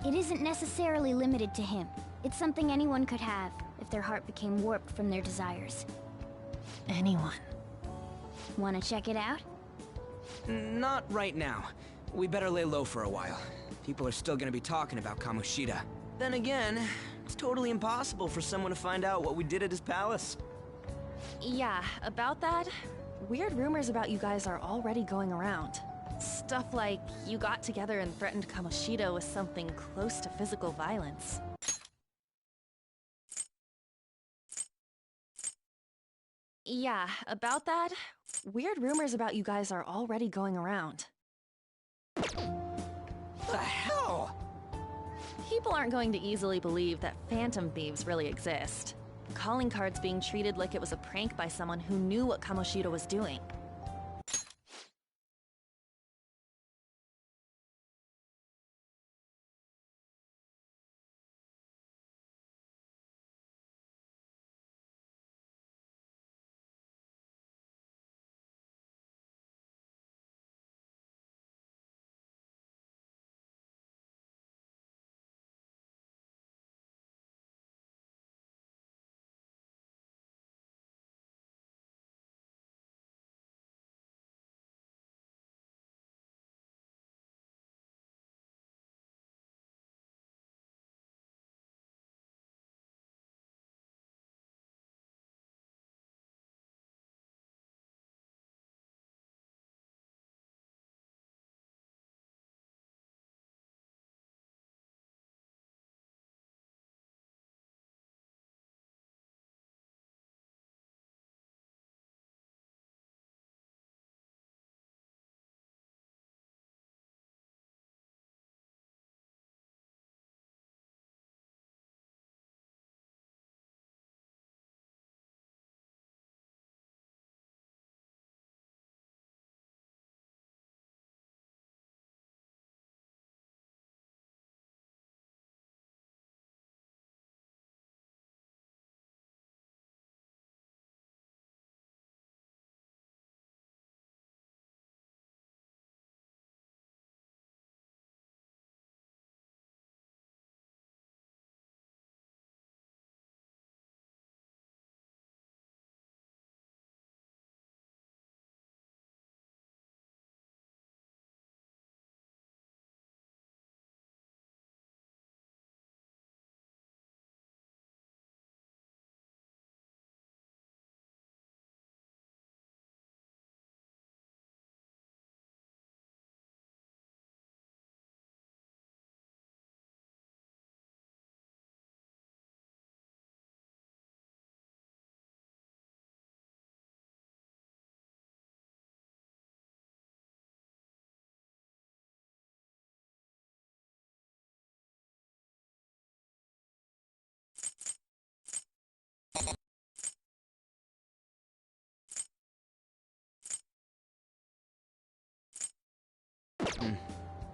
It isn't necessarily limited to him. It's something anyone could have, if their heart became warped from their desires. Anyone. Wanna check it out? Not right now. We better lay low for a while. People are still gonna be talking about Kamoshida. Then again, it's totally impossible for someone to find out what we did at his palace. Yeah, about that, weird rumors about you guys are already going around. Stuff like you got together and threatened Kamoshida with something close to physical violence. Yeah, about that, weird rumors about you guys are already going around. The hell? People aren't going to easily believe that phantom thieves really exist. Calling cards being treated like it was a prank by someone who knew what Kamoshida was doing.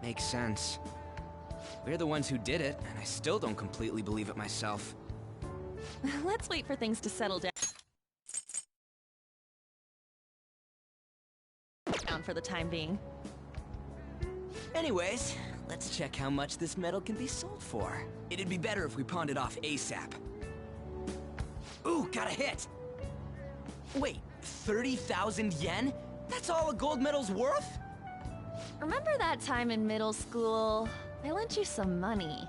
Makes sense. We're the ones who did it, and I still don't completely believe it myself. Let's wait for things to settle down for the time being. Anyways, let's check how much this metal can be sold for. It'd be better if we pawned it off ASAP. Ooh, got a hit! Wait, 30,000 yen? That's all a gold medal's worth? Remember that time in middle school? I lent you some money.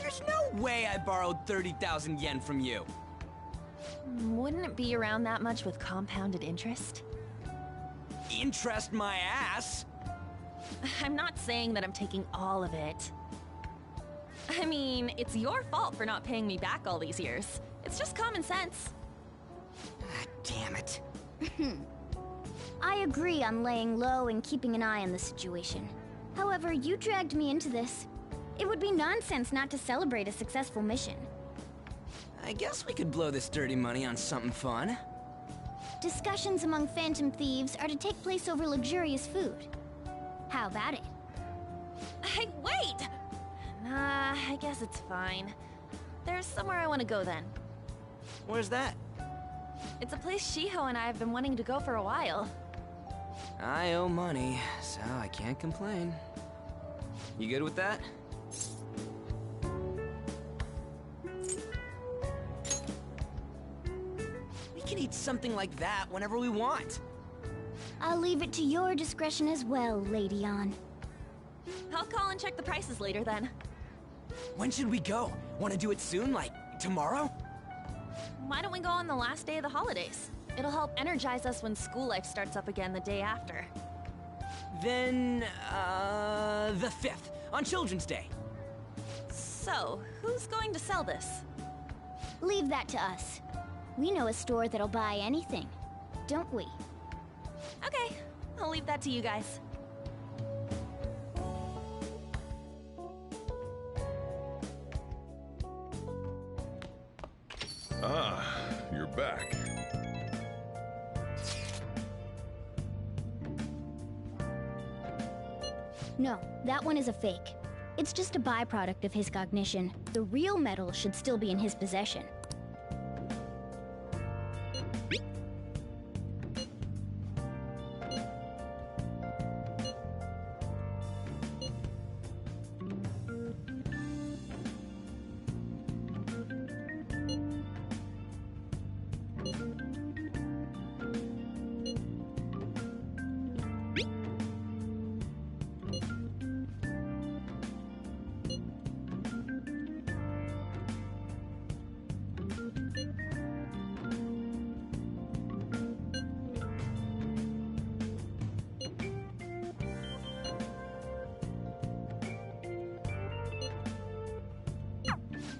There's no way I borrowed 30,000 yen from you. Wouldn't it be around that much with compounded interest? Interest my ass? I'm not saying that I'm taking all of it. I mean, it's your fault for not paying me back all these years. It's just common sense. Ah, damn it. I agree on laying low and keeping an eye on the situation. However, you dragged me into this. It would be nonsense not to celebrate a successful mission. I guess we could blow this dirty money on something fun. Discussions among phantom thieves are to take place over luxurious food. How about it? Hey, wait! Nah, I guess it's fine. There's somewhere I want to go then. Where's that? It's a place Shiho and I have been wanting to go for a while. I owe money, so I can't complain. You good with that? We can eat something like that whenever we want. I'll leave it to your discretion as well, Lady On. I'll call and check the prices later then. When should we go? Want to do it soon, like tomorrow? Why don't we go on the last day of the holidays? It'll help energize us when school life starts up again the day after. Then, the 5th, on Children's Day. So, who's going to sell this? Leave that to us. We know a store that'll buy anything, don't we? Okay, I'll leave that to you guys. Ah, you're back. No, that one is a fake. It's just a byproduct of his cognition. The real metal should still be in his possession.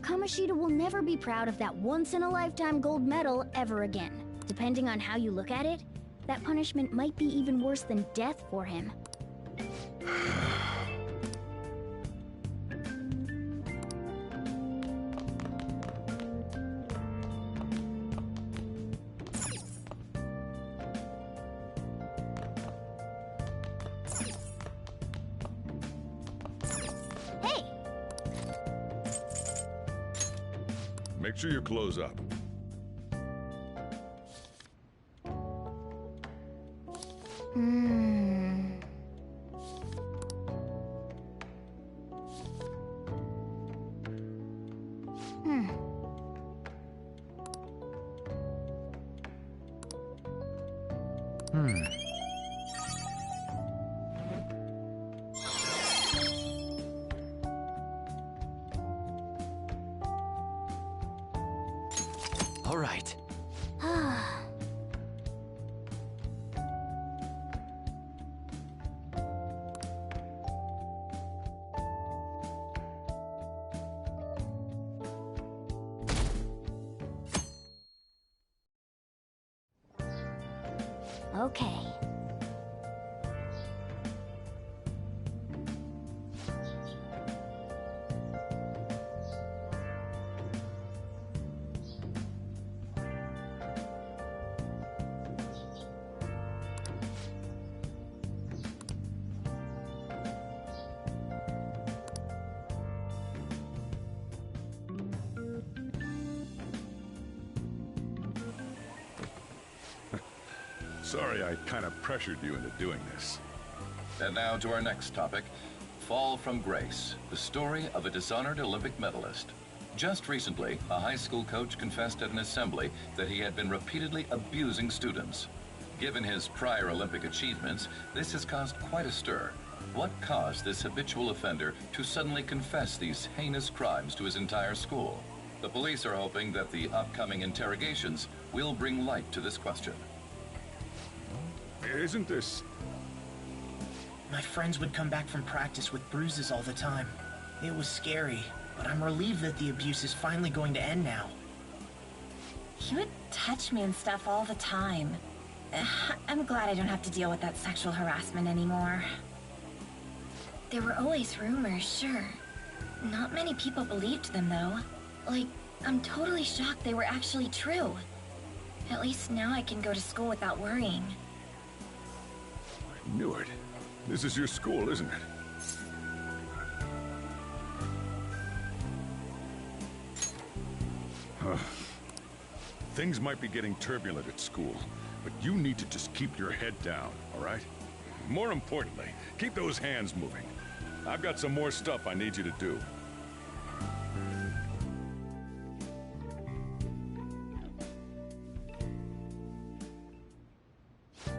Kamoshida will never be proud of that once-in-a-lifetime gold medal ever again. Depending on how you look at it, that punishment might be even worse than death for him. Hey! Make sure you close up. All right. Okay. Sorry I kind of pressured you into doing this. And now to our next topic, Fall from Grace, the story of a dishonored Olympic medalist. Just recently, a high school coach confessed at an assembly that he had been repeatedly abusing students. Given his prior Olympic achievements, this has caused quite a stir. What caused this habitual offender to suddenly confess these heinous crimes to his entire school? The police are hoping that the upcoming interrogations will bring light to this question. Isn't this... My friends would come back from practice with bruises all the time. It was scary, but I'm relieved that the abuse is finally going to end now. He would touch me and stuff all the time. I'm glad I don't have to deal with that sexual harassment anymore. There were always rumors, sure. Not many people believed them, though. Like, I'm totally shocked they were actually true. At least now I can go to school without worrying. I knew it. This is your school, isn't it? Things might be getting turbulent at school, but you need to just keep your head down, all right? More importantly, keep those hands moving. I've got some more stuff I need you to do.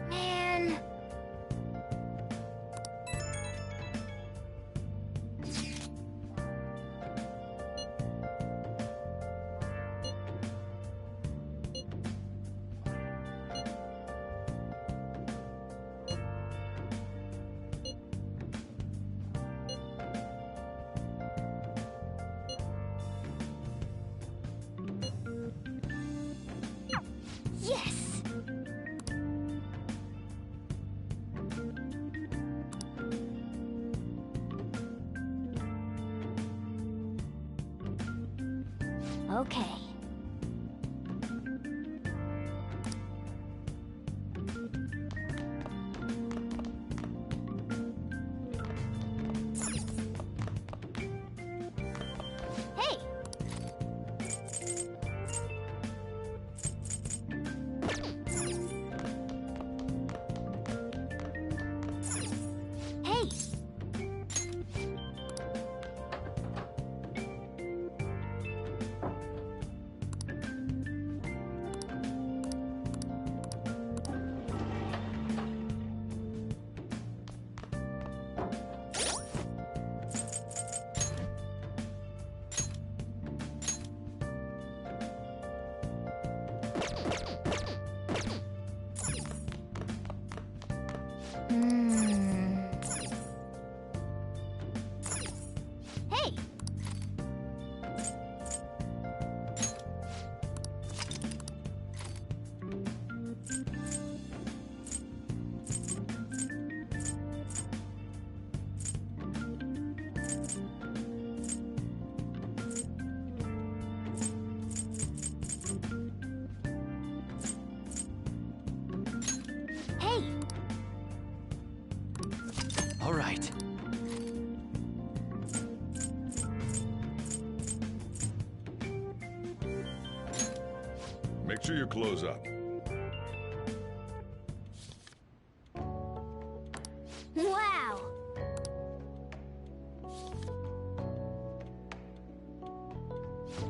Man. Yes! Okay. Hey! Hey! Hmm. Hey! Hey! All right. Make sure you close up. Wow!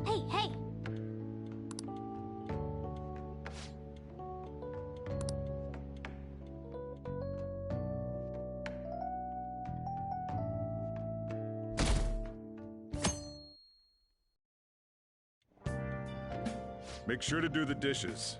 Hey, hey! Make sure to do the dishes.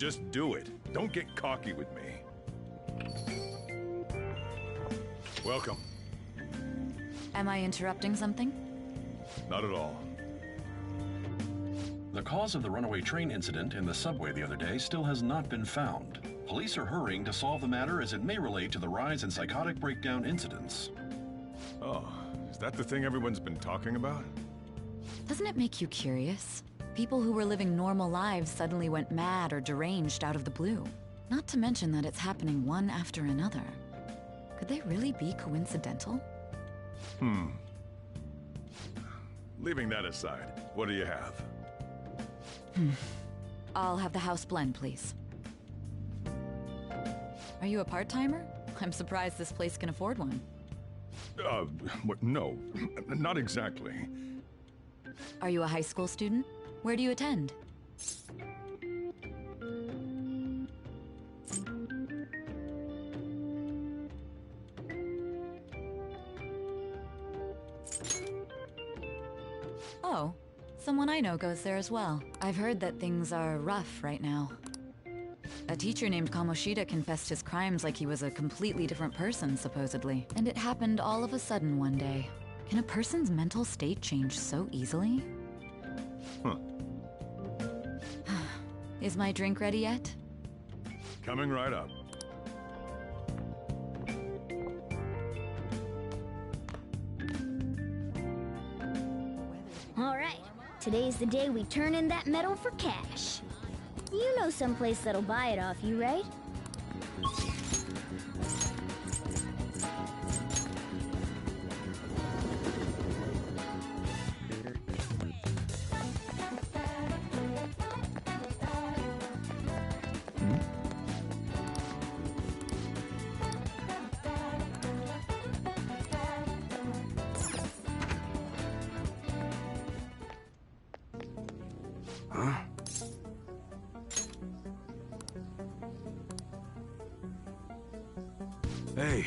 Just do it. Don't get cocky with me. Welcome. Am I interrupting something? Not at all. The cause of the runaway train incident in the subway the other day still has not been found. Police are hurrying to solve the matter as it may relate to the rise in psychotic breakdown incidents. Oh, is that the thing everyone's been talking about? Doesn't it make you curious? People who were living normal lives suddenly went mad or deranged out of the blue. Not to mention that it's happening one after another. Could they really be coincidental? Leaving that aside, what do you have? I'll have the house blend, please. Are you a part-timer? I'm surprised this place can afford one. No, not exactly. Are you a high school student? Where do you attend? Oh, someone I know goes there as well. I've heard that things are rough right now. A teacher named Kamoshida confessed his crimes like he was a completely different person, supposedly. And it happened all of a sudden one day. Can a person's mental state change so easily? Huh. Is my drink ready yet? Coming right up. All right, today's the day we turn in that metal for cash. You know someplace that'll buy it off you, right? Hey.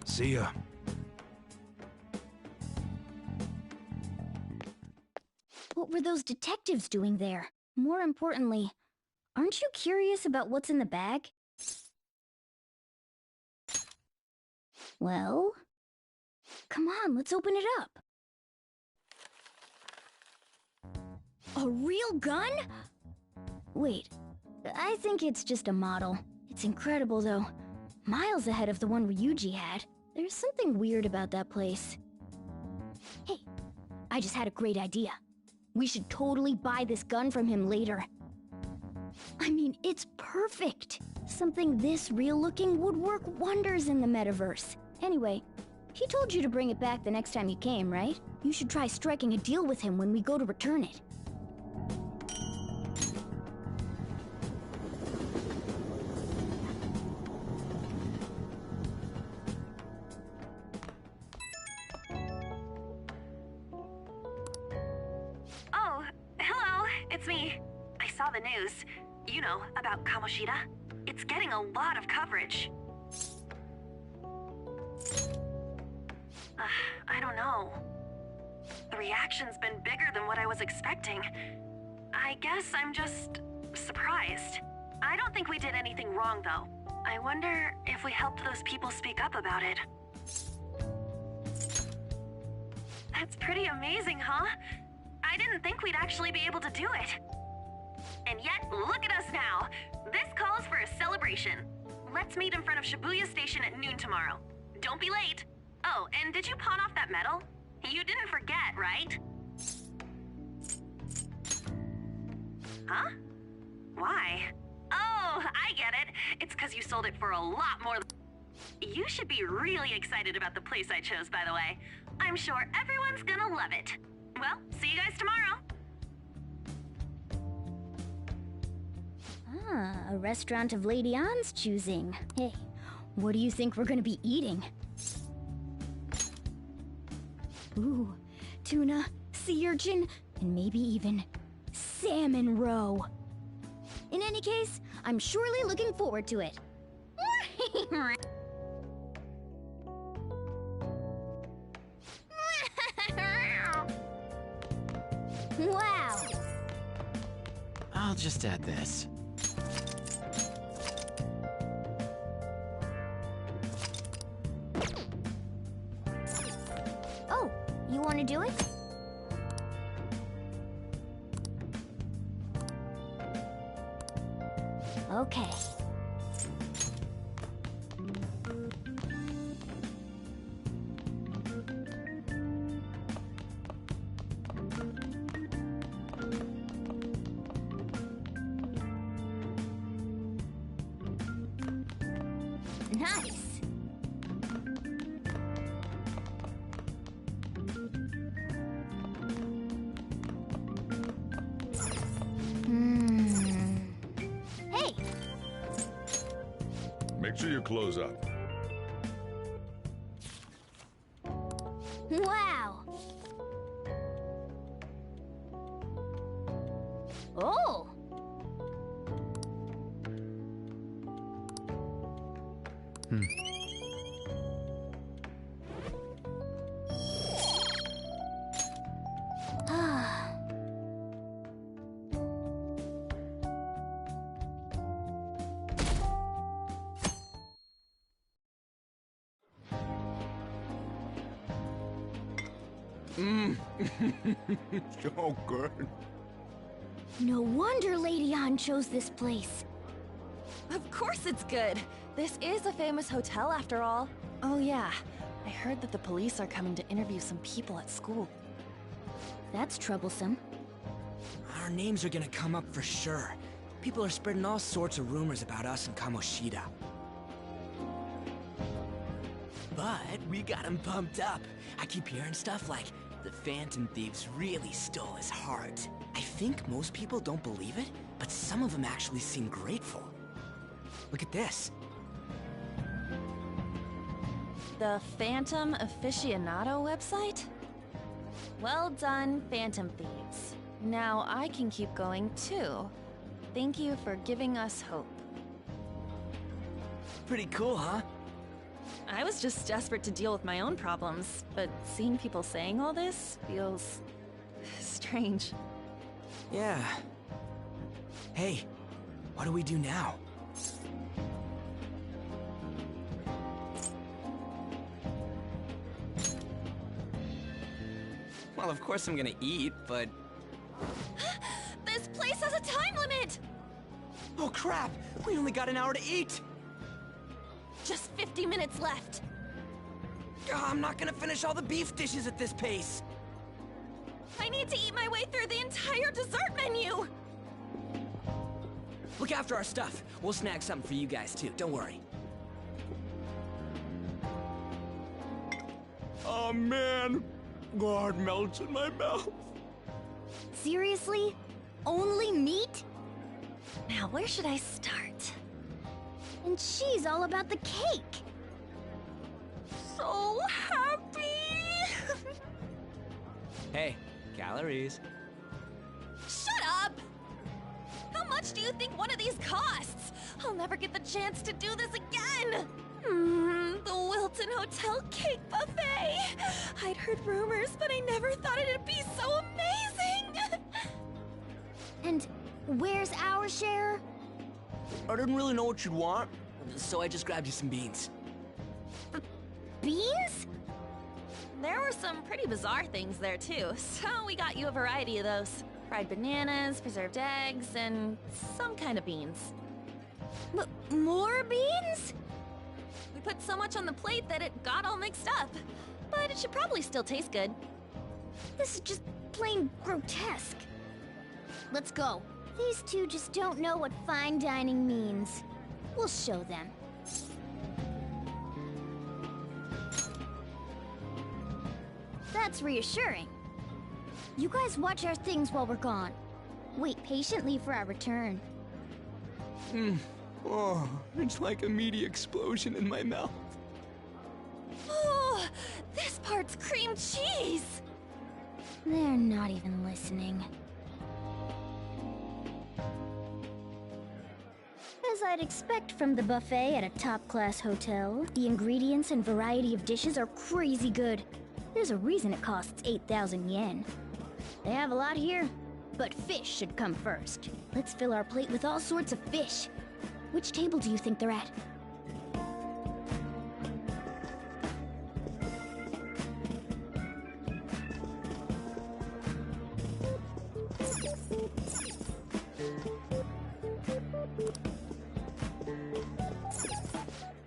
See ya. What were those detectives doing there? More importantly, aren't you curious about what's in the bag? Well, come on, let's open it up. A real gun? Wait, I think it's just a model. It's incredible, though. Miles ahead of the one Ryuji had. There's There's something weird about that place. Hey, I just had a great idea. We should totally buy this gun from him later. I mean, it's perfect. Something this real-looking would work wonders in the metaverse. Anyway, he told you to bring it back the next time you came, right? You should try striking a deal with him when we go to return it. Oh, hello, it's me. I saw the news. You know, about Kamoshida. It's getting a lot of coverage. I don't know. The reaction's been bigger than what I was expecting. I guess I'm just surprised. I don't think we did anything wrong, though. I wonder if we helped those people speak up about it. That's pretty amazing, huh? I didn't think we'd actually be able to do it. And yet, look at us now. This calls for a celebration. Let's meet in front of Shibuya Station at noon tomorrow. Don't be late. Oh, and did you pawn off that medal? You didn't forget, right? Huh? Why? Oh, I get it. It's because you sold it for a lot more. You should be really excited about the place I chose, by the way. I'm sure everyone's gonna love it. Well, see you guys tomorrow. Ah, a restaurant of Lady Ann's choosing. Hey, what do you think we're gonna be eating? Ooh, tuna, sea urchin, and maybe even salmon roe. In any case, I'm surely looking forward to it. Wow! I'll just add this. Oh, you want to do it? Okay. Nice. Hey! Make sure you close up. Wow! Oh! Ah. So good. No wonder Lady Ann chose this place. Of course it's good. This is a famous hotel after all. Oh yeah, I heard that the police are coming to interview some people at school. That's troublesome. Our names are gonna come up for sure. People are spreading all sorts of rumors about us and Kamoshida. But we got him pumped up. I keep hearing stuff like, the Phantom Thieves really stole his heart. I think most people don't believe it, but some of them actually seem grateful. Look at this. The Phantom Aficionado website? Well done, Phantom Thieves. Now I can keep going too. Thank you for giving us hope. Pretty cool, huh? I was just desperate to deal with my own problems, but seeing people saying all this feels strange. Yeah. Hey, what do we do now? Well, of course I'm gonna eat, but... This place has a time limit! Oh crap! We only got an hour to eat! Just 50 minutes left. I'm not gonna finish all the beef dishes at this pace. I need to eat my way through the entire dessert menu! Look after our stuff. We'll snag something for you guys too, don't worry. Oh man, God melts in my mouth. Seriously? Only meat? Now, where should I start? And she's all about the cake. So happy! Hey, calories. Shut up! How much do you think one of these costs? I'll never get the chance to do this again! The Wilton Hotel Cake Buffet! I'd heard rumors, but I never thought it'd be so amazing! And where's our share? I didn't really know what you'd want, so I just grabbed you some beans. Beans? There were some pretty bizarre things there too, so we got you a variety of those. Fried bananas, preserved eggs, and some kind of beans. More beans? We put so much on the plate that it got all mixed up, but it should probably still taste good. This is just plain grotesque. Let's go. These two just don't know what fine dining means. We'll show them. That's reassuring. You guys watch our things while we're gone. Wait patiently for our return. Oh, it's like a meaty explosion in my mouth. Oh, this part's cream cheese! They're not even listening. As I'd expect from the buffet at a top-class hotel, the ingredients and variety of dishes are crazy good. There's a reason it costs 8,000 yen. They have a lot here, but fish should come first. Let's fill our plate with all sorts of fish. Which table do you think they're at?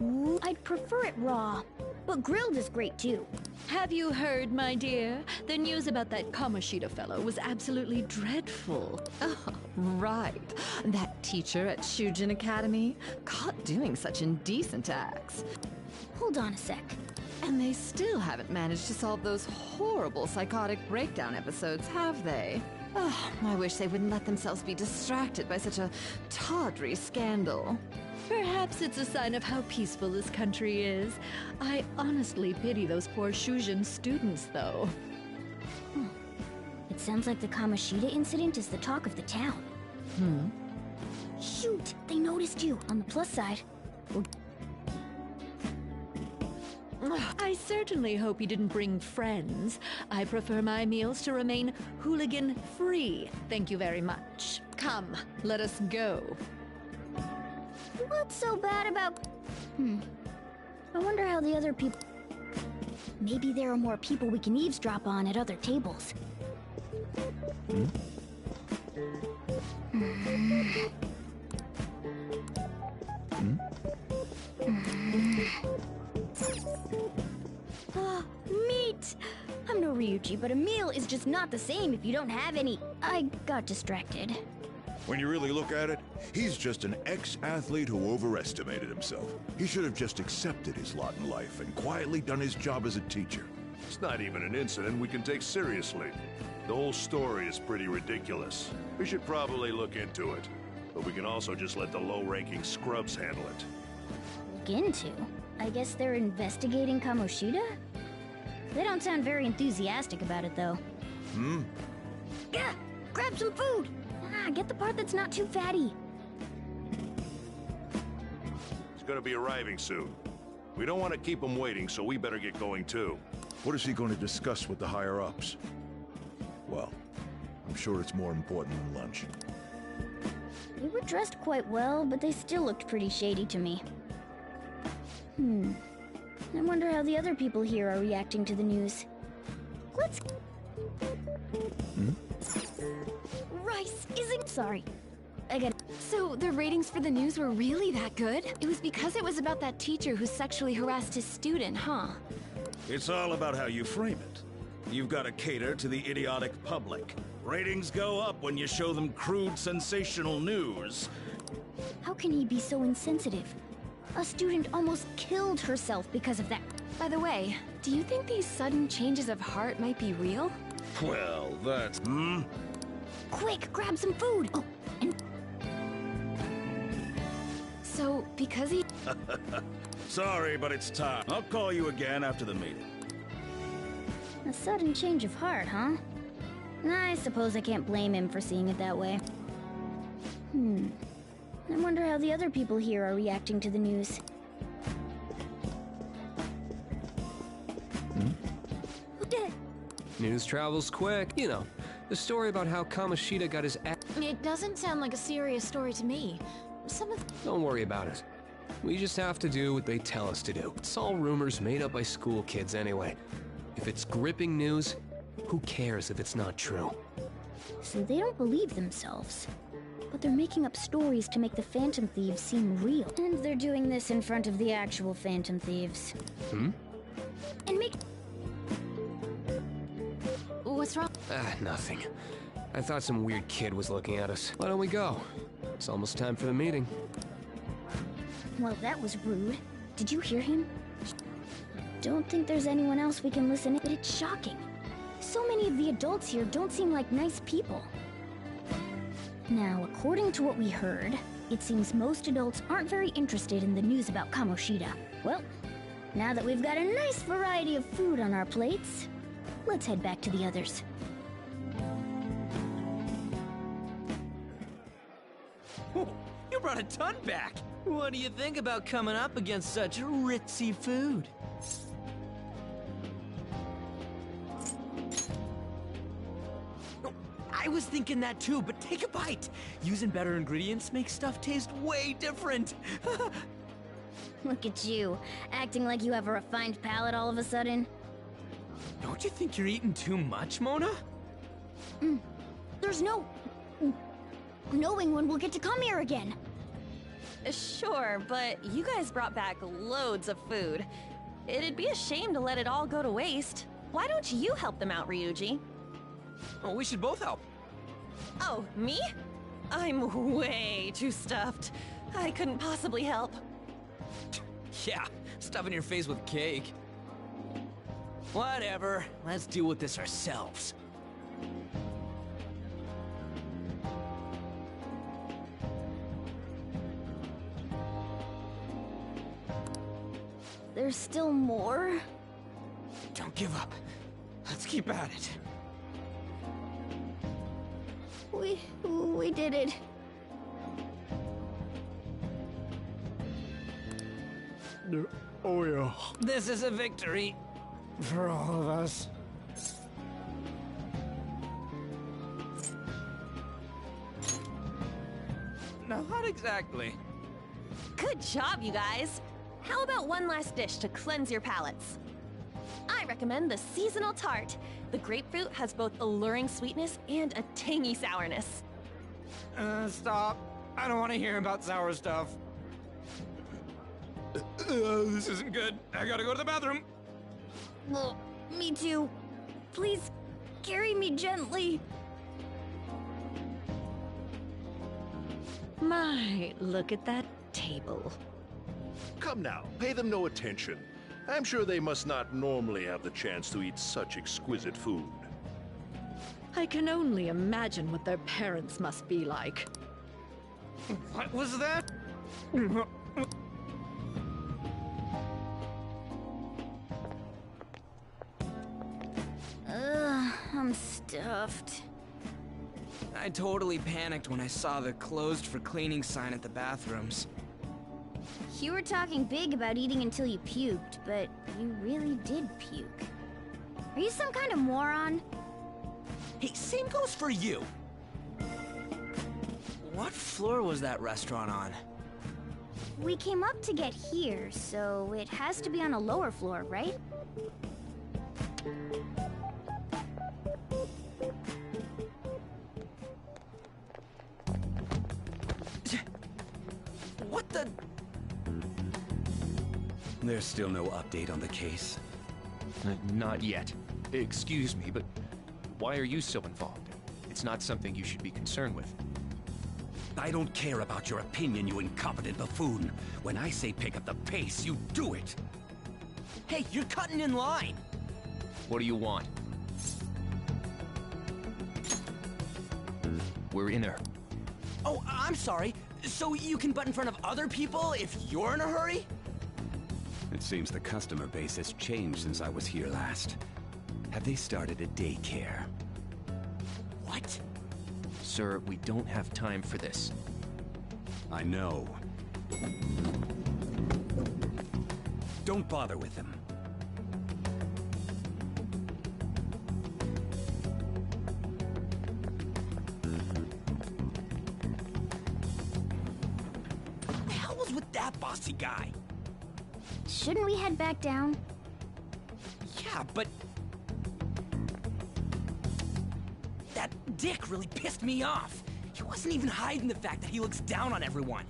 Ooh, I'd prefer it raw, but grilled is great too. Have you heard, my dear? The news about that Kamoshida fellow was absolutely dreadful. Oh, right. That teacher at Shujin Academy, caught doing such indecent acts. Hold on a sec. And they still haven't managed to solve those horrible psychotic breakdown episodes, have they? Oh, I wish they wouldn't let themselves be distracted by such a tawdry scandal. Perhaps it's a sign of how peaceful this country is. I honestly pity those poor Shujin students, though. It sounds like the Kamoshida incident is the talk of the town. Shoot! They noticed you! On the plus side, I certainly hope you didn't bring friends. I prefer my meals to remain hooligan-free. Thank you very much. Come, let us go. what's so bad about... I wonder how the other people... Maybe there are more people we can eavesdrop on at other tables. Meat! I'm no Ryuji, but a meal is just not the same if you don't have any... I got distracted. When you really look at it, he's just an ex-athlete who overestimated himself. He should have just accepted his lot in life and quietly done his job as a teacher. It's not even an incident we can take seriously. The whole story is pretty ridiculous. We should probably look into it. But we can also just let the low-ranking scrubs handle it. Look into? I guess they're investigating Kamoshida? They don't sound very enthusiastic about it, though. Yeah, grab some food! Get the part that's not too fatty. He's gonna be arriving soon. We don't want to keep him waiting, so we better get going too. What is he going to discuss with the higher-ups? Well, I'm sure it's more important than lunch. They were dressed quite well, but they still looked pretty shady to me. I wonder how the other people here are reacting to the news. Let's... Rice isn't... Sorry. I got... So, the ratings for the news were really that good? It was because it was about that teacher who sexually harassed his student, huh? It's all about how you frame it. You've got to cater to the idiotic public. Ratings go up when you show them crude, sensational news. How can he be so insensitive? A student almost killed herself because of that. By the way, do you think these sudden changes of heart might be real? Well, that's... Quick, grab some food! Oh, and... So, because he... Sorry, but it's time. I'll call you again after the meeting. A sudden change of heart, huh? I suppose I can't blame him for seeing it that way. I wonder how the other people here are reacting to the news. News travels quick. You know, the story about how Kamoshida got his ass... It doesn't sound like a serious story to me. Don't worry about it. We just have to do what they tell us to do. It's all rumors made up by school kids anyway. If it's gripping news, who cares if it's not true? So they don't believe themselves. But they're making up stories to make the Phantom Thieves seem real. And they're doing this in front of the actual Phantom Thieves. And make... What's wrong? Nothing. I thought some weird kid was looking at us. Why don't we go? It's almost time for the meeting. Well, that was rude. Did you hear him? Don't think there's anyone else we can listen in, but it's shocking. So many of the adults here don't seem like nice people. Now, according to what we heard, it seems most adults aren't very interested in the news about Kamoshida. Well, now that we've got a nice variety of food on our plates, let's head back to the others. You brought a ton back! What do you think about coming up against such ritzy food? I was thinking that too, but take a bite! Using better ingredients makes stuff taste way different! Look at you, acting like you have a refined palate all of a sudden. Don't you think you're eating too much, Mona? There's no... knowing when we'll get to come here again. Sure, but you guys brought back loads of food. It'd be a shame to let it all go to waste. Why don't you help them out, Ryuji? Well, we should both help. Oh, me? I'm way too stuffed. I couldn't possibly help. Yeah, stuffing your face with cake. Whatever, let's deal with this ourselves. There's still more? Don't give up. Let's keep at it. We did it. Oh yeah. This is a victory for all of us. Not exactly. Good job, you guys. How about one last dish to cleanse your palates? I recommend the seasonal tart. The grapefruit has both alluring sweetness and a tangy sourness. Stop. I don't want to hear about sour stuff. This isn't good. I gotta go to the bathroom. Well, me too. Please, carry me gently. My, look at that table. Come now, pay them no attention. I'm sure they must not normally have the chance to eat such exquisite food. I can only imagine what their parents must be like. What was that? I'm stuffed. I totally panicked when I saw the closed for cleaning sign at the bathrooms. You were talking big about eating until you puked, but you really did puke. Are you some kind of moron? Hey, same goes for you. What floor was that restaurant on? We came up to get here, so it has to be on a lower floor, right? What the... There's still no update on the case. Not yet. Excuse me, but why are you so involved? It's not something you should be concerned with. I don't care about your opinion, you incompetent buffoon. When I say pick up the pace, you do it. Hey, you're cutting in line. What do you want? We're in a... Oh, I'm sorry. So you can butt in front of other people if you're in a hurry? It seems the customer base has changed since I was here last. Have they started a daycare? What? Sir, we don't have time for this. I know. Don't bother with him. What the hell was with that bossy guy? Shouldn't we head back down? Yeah, but... that dick really pissed me off. He wasn't even hiding the fact that he looks down on everyone.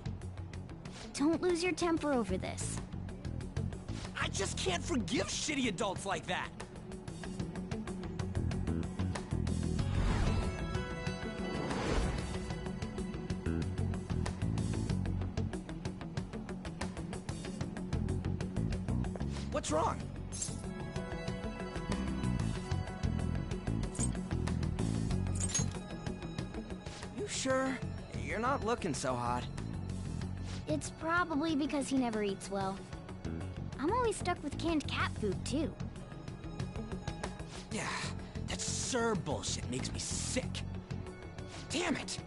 Don't lose your temper over this. I just can't forgive shitty adults like that. What's wrong? You sure? You're not looking so hot. It's probably because he never eats well. I'm always stuck with canned cat food, too. Yeah, that Sir bullshit makes me sick. Damn it!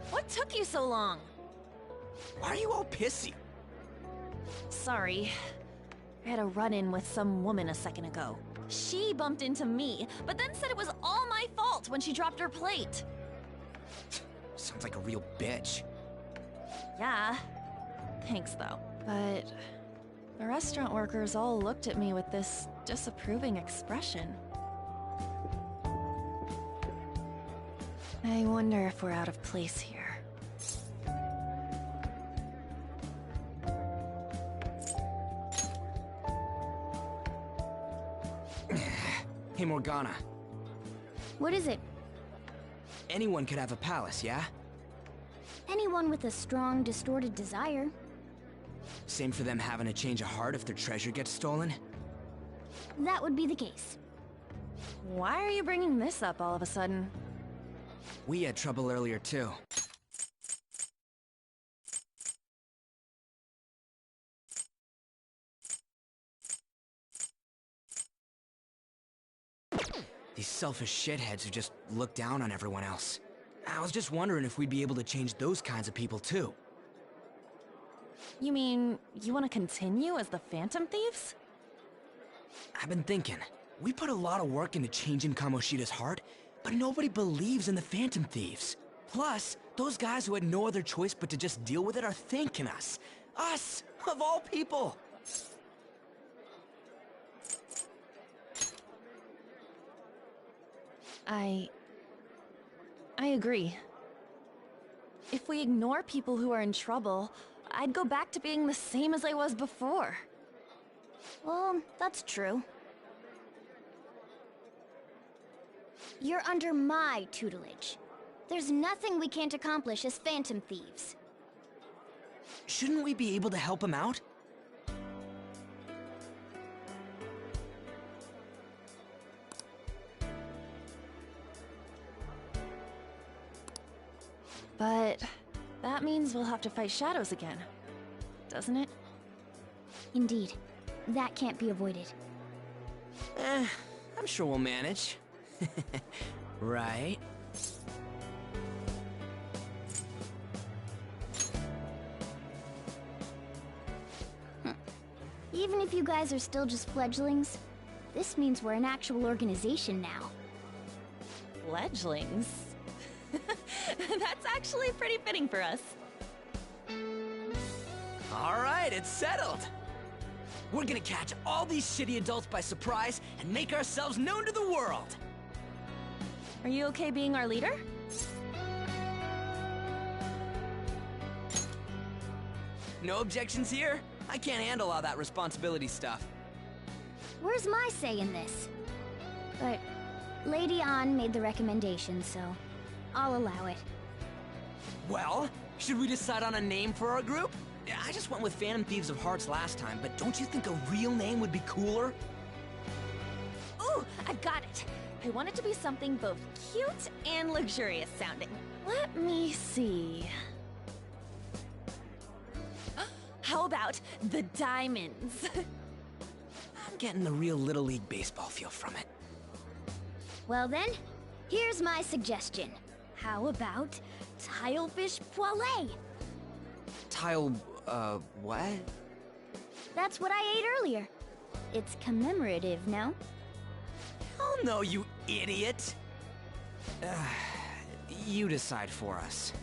What took you so long? Why are you all pissy? Sorry. I had a run-in with some woman a second ago. She bumped into me, but then said it was all my fault when she dropped her plate. Sounds like a real bitch. Yeah. Thanks, though. But the restaurant workers all looked at me with this disapproving expression. I wonder if we're out of place here. Hey, Morgana. What is it? Anyone could have a palace, yeah? Anyone with a strong, distorted desire. Same for them having a change of heart if their treasure gets stolen? That would be the case. Why are you bringing this up all of a sudden? We had trouble earlier, too. These selfish shitheads who just look down on everyone else. I was just wondering if we'd be able to change those kinds of people, too. You mean, you want to continue as the Phantom Thieves? I've been thinking. We put a lot of work into changing Kamoshida's heart, but nobody believes in the Phantom Thieves. Plus, those guys who had no other choice but to just deal with it are thanking us. Us, of all people! I agree. If we ignore people who are in trouble, I'd go back to being the same as I was before. Well, that's true. You're under my tutelage. There's nothing we can't accomplish as Phantom Thieves. Shouldn't we be able to help him out? But that means we'll have to fight shadows again, doesn't it? Indeed. That can't be avoided. I'm sure we'll manage. Right? Even if you guys are still just fledglings, this means we're an actual organization now. Fledglings? That's actually pretty fitting for us. All right, it's settled. We're gonna catch all these shitty adults by surprise and make ourselves known to the world. Are you okay being our leader? No objections here? I can't handle all that responsibility stuff. Where's my say in this? But Lady An made the recommendation, so I'll allow it. Well, should we decide on a name for our group? I just went with Phantom Thieves of Hearts last time, but don't you think a real name would be cooler? Ooh, I've got it. I want it to be something both cute and luxurious sounding. Let me see. How about the Diamonds? I'm getting the real Little League Baseball feel from it. Well then, here's my suggestion. How about Tilefish Poêlée? What? That's what I ate earlier. It's commemorative, no? Oh no, you idiot! You decide for us.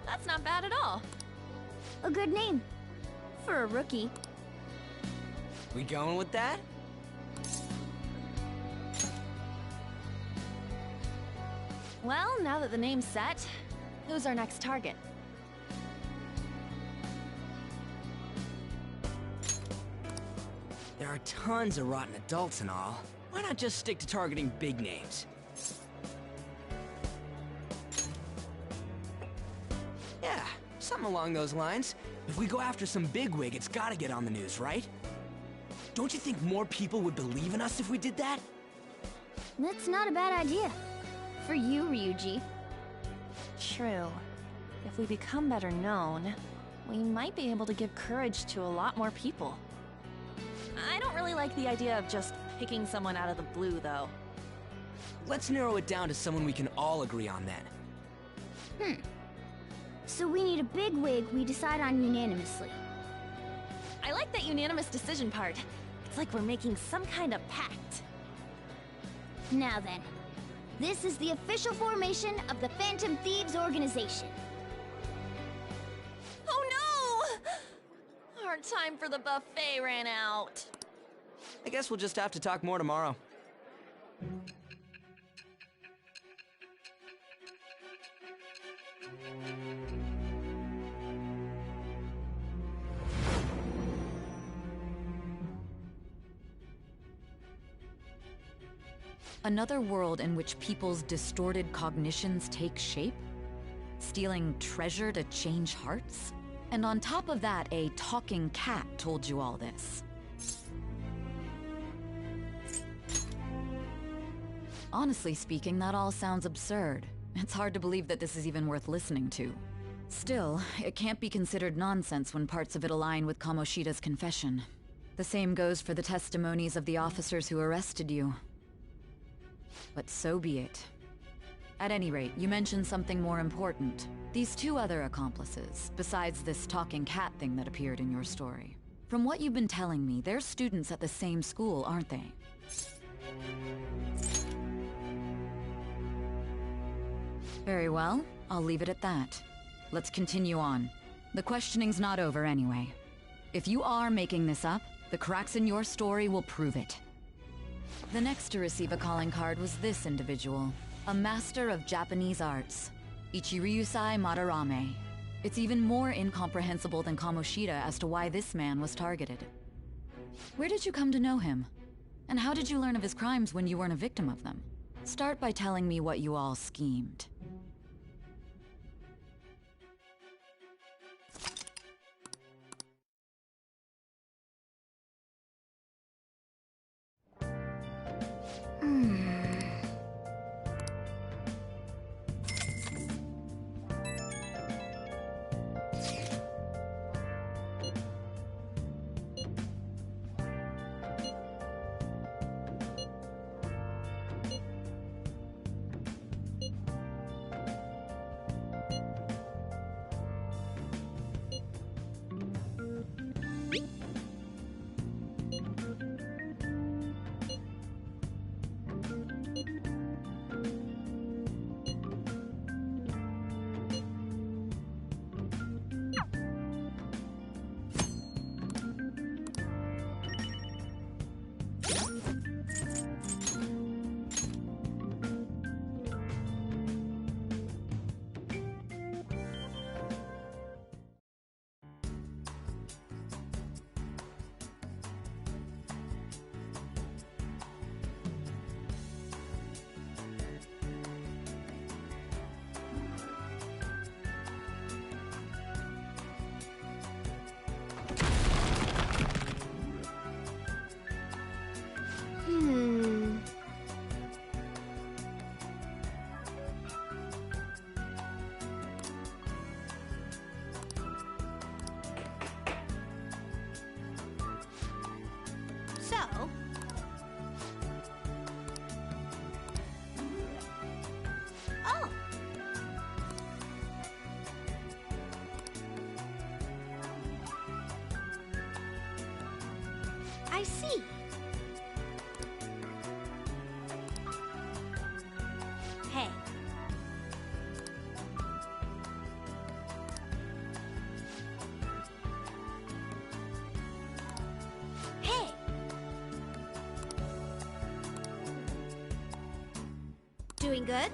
That's not bad at all. A good name. For a rookie. We going with that? Well, now that the name's set, Who's our next target? There are tons of rotten adults and all. Why not just stick to targeting big names? Yeah, something along those lines. If we go after some bigwig, it's gotta get on the news, right? Don't you think more people would believe in us if we did that? That's not a bad idea. For you, Ryuji. True. If we become better known, we might be able to give courage to a lot more people. I don't really like the idea of just picking someone out of the blue, though. Let's narrow it down to someone we can all agree on then. So we need a bigwig we decide on unanimously. I like that unanimous decision part. It's like we're making some kind of pact. Now then, this is the official formation of the Phantom Thieves organization. Oh no! Our time for the buffet ran out. I guess we'll just have to talk more tomorrow. Another world in which people's distorted cognitions take shape? Stealing treasure to change hearts? And on top of that, a talking cat told you all this. Honestly speaking, that all sounds absurd. It's hard to believe that this is even worth listening to. Still, it can't be considered nonsense when parts of it align with Kamoshida's confession. The same goes for the testimonies of the officers who arrested you. But so be it. At any rate, you mentioned something more important. These two other accomplices, besides this talking cat thing that appeared in your story. From what you've been telling me, they're students at the same school, aren't they? Very well, I'll leave it at that. Let's continue on. The questioning's not over anyway. If you are making this up, the cracks in your story will prove it. The next to receive a calling card was this individual, a master of Japanese arts, Ichiryusai Madarame. It's even more incomprehensible than Kamoshida as to why this man was targeted. Where did you come to know him? And how did you learn of his crimes when you weren't a victim of them? Start by telling me what you all schemed. I see. Hey. Hey. Doing good?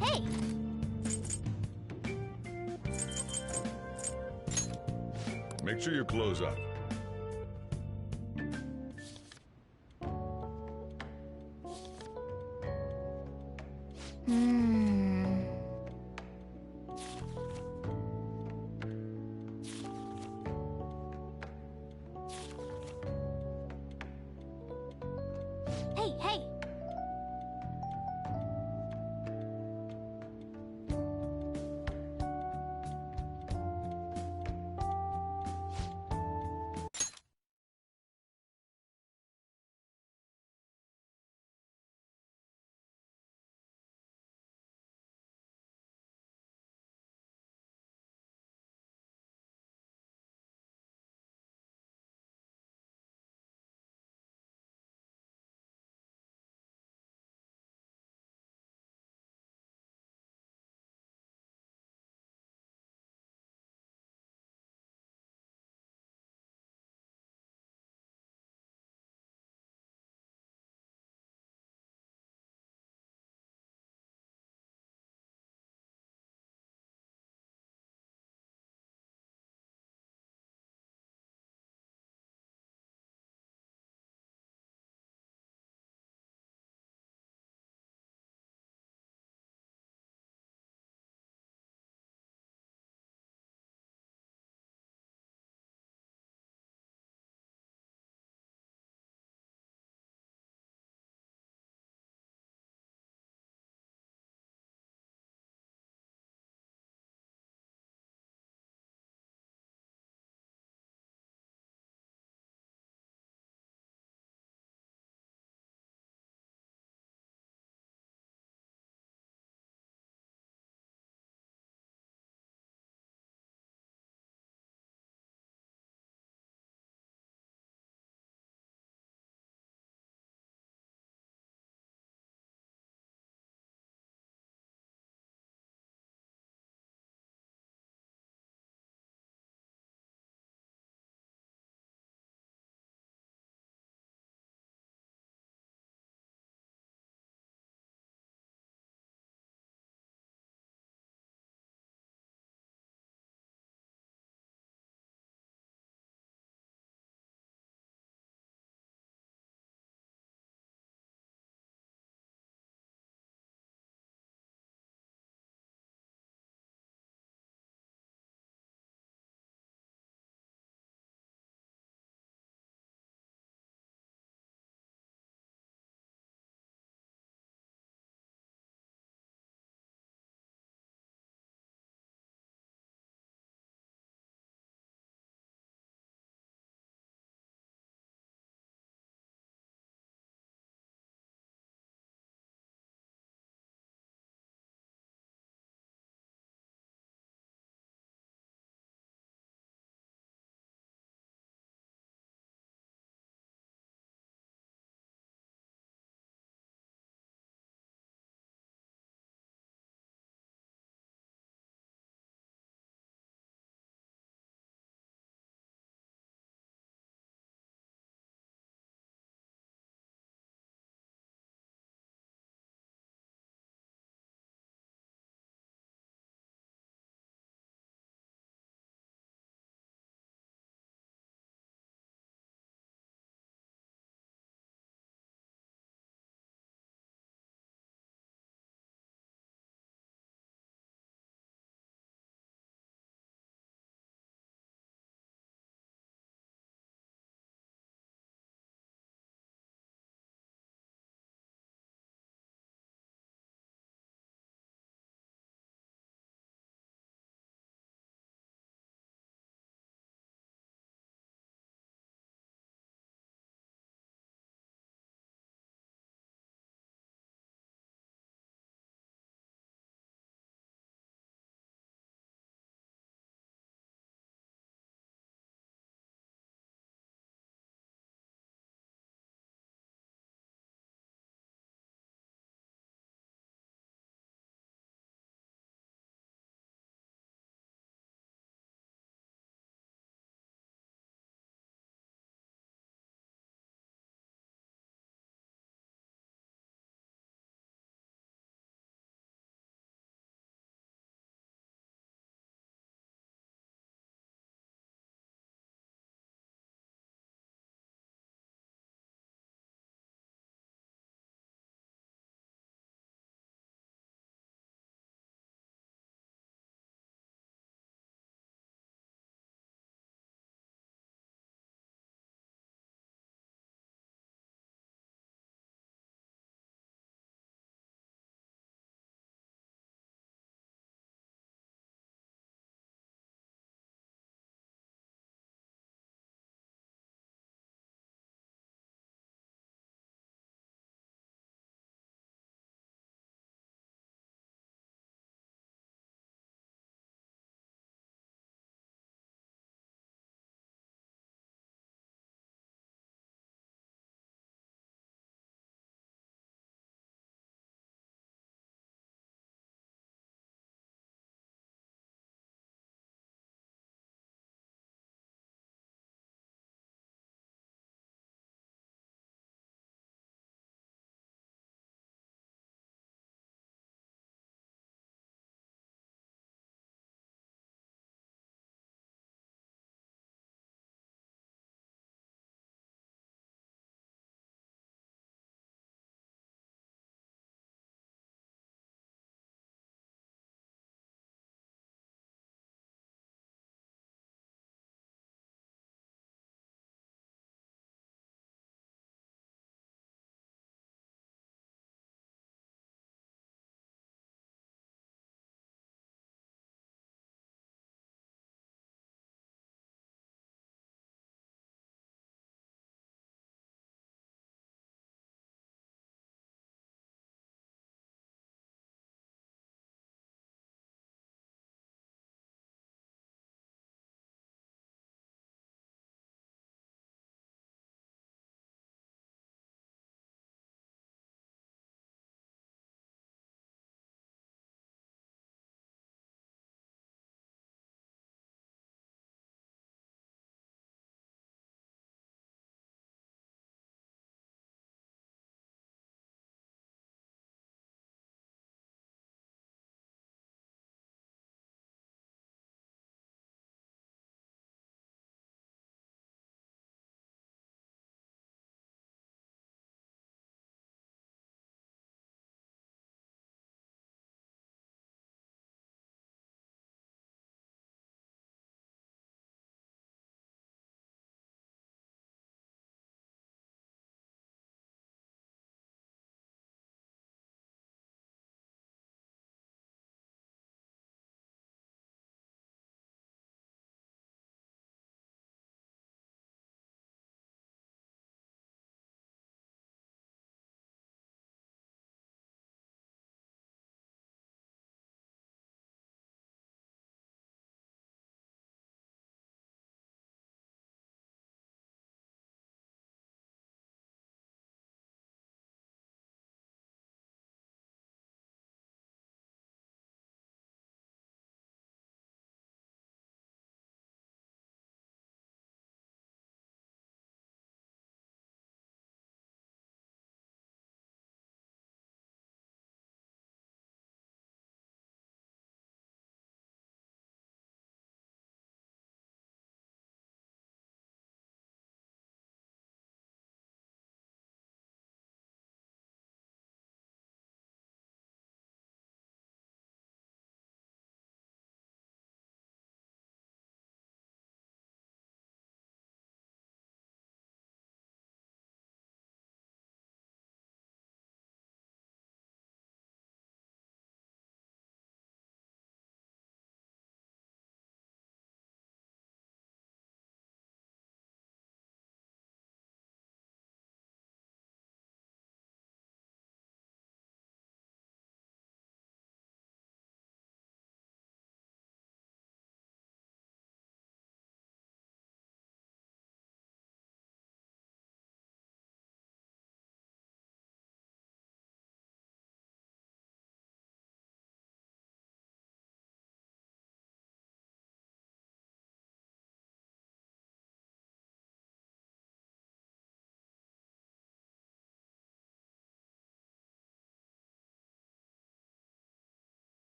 Hey! Make sure you close up. Hey, hey!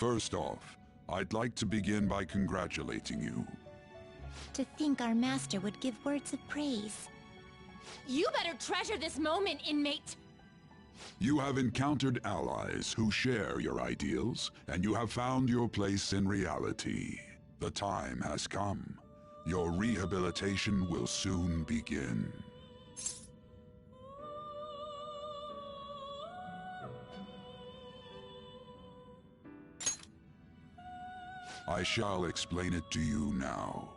First off, I'd like to begin by congratulating you. To think our master would give words of praise. You better treasure this moment, inmate! You have encountered allies who share your ideals, and you have found your place in reality. The time has come. Your rehabilitation will soon begin. I shall explain it to you now.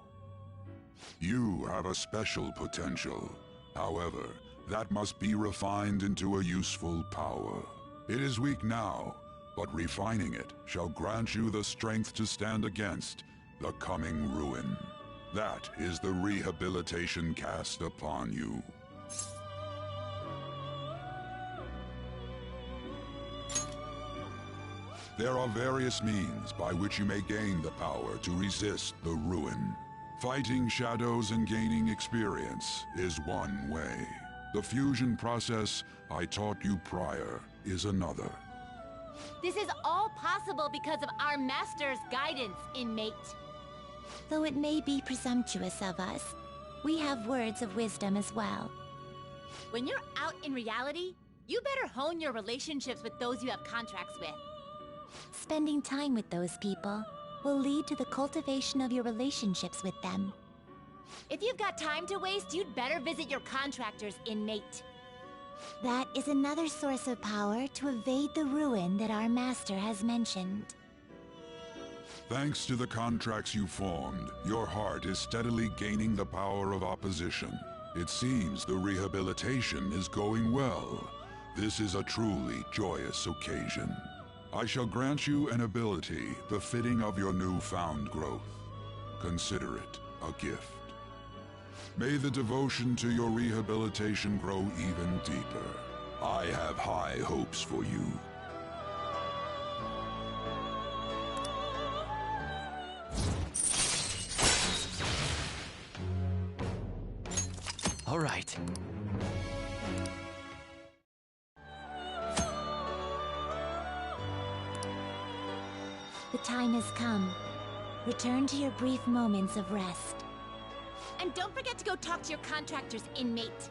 You have a special potential. However, that must be refined into a useful power. It is weak now, but refining it shall grant you the strength to stand against the coming ruin. That is the rehabilitation cast upon you. There are various means by which you may gain the power to resist the ruin. Fighting shadows and gaining experience is one way. The fusion process I taught you prior is another. This is all possible because of our master's guidance, inmate. Though it may be presumptuous of us, we have words of wisdom as well. When you're out in reality, you better hone your relationships with those you have contracts with. Spending time with those people will lead to the cultivation of your relationships with them. If you've got time to waste, you'd better visit your contractors, inmate. That is another source of power to evade the ruin that our master has mentioned. Thanks to the contracts you formed, your heart is steadily gaining the power of opposition. It seems the rehabilitation is going well. This is a truly joyous occasion. I shall grant you an ability befitting of your newfound growth. Consider it a gift. May the devotion to your rehabilitation grow even deeper. I have high hopes for you. All right. The time has come. Return to your brief moments of rest. And don't forget to go talk to your contractors, inmate.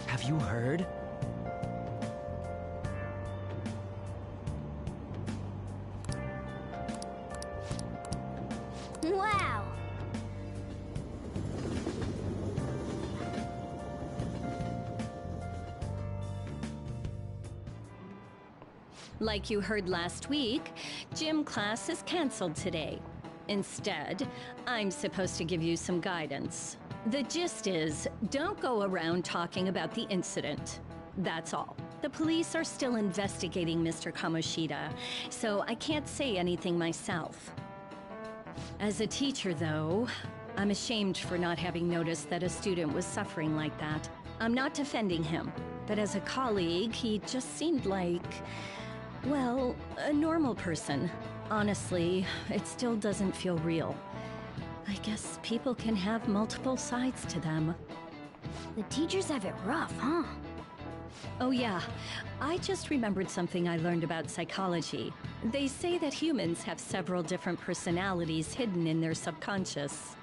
Have you heard? Wow! Like you heard last week, gym class is canceled today. Instead, I'm supposed to give you some guidance. The gist is, don't go around talking about the incident. That's all. The police are still investigating Mr. Kamoshida, so I can't say anything myself. As a teacher, though, I'm ashamed for not having noticed that a student was suffering like that. I'm not defending him, but as a colleague, he just seemed like, well, a normal person. Honestly, it still doesn't feel real. I guess people can have multiple sides to them. The teachers have it rough, huh? Oh yeah, I just remembered something I learned about psychology. They say that humans have several different personalities hidden in their subconscious.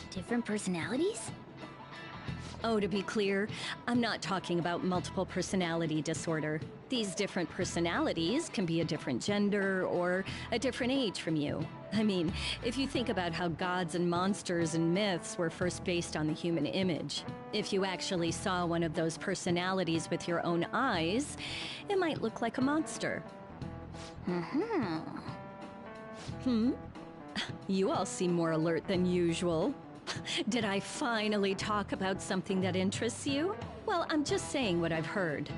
Different personalities? Oh, to be clear, I'm not talking about multiple personality disorder. These different personalities can be a different gender or a different age from you. I mean, if you think about how gods and monsters and myths were first based on the human image, if you actually saw one of those personalities with your own eyes, it might look like a monster. You all seem more alert than usual. Did I finally talk about something that interests you? Well, I'm just saying what I've heard.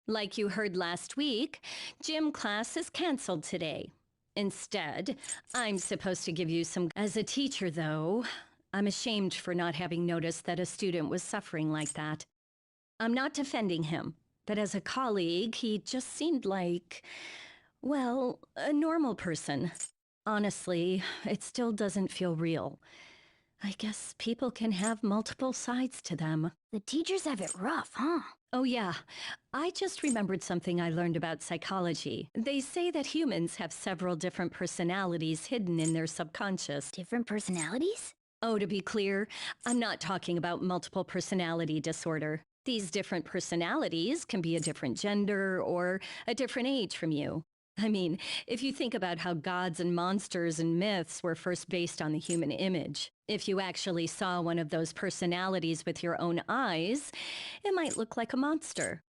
Like you heard last week, gym class is canceled today. Instead, I'm supposed to give you some... As a teacher, though, I'm ashamed for not having noticed that a student was suffering like that. I'm not defending him, but as a colleague, he just seemed like, well, a normal person. Honestly, it still doesn't feel real. I guess people can have multiple sides to them. The teachers have it rough, huh? Oh yeah, I just remembered something I learned about psychology. They say that humans have several different personalities hidden in their subconscious. Different personalities? Oh, to be clear, I'm not talking about multiple personality disorder. These different personalities can be a different gender or a different age from you. I mean, if you think about how gods and monsters and myths were first based on the human image, if you actually saw one of those personalities with your own eyes, it might look like a monster.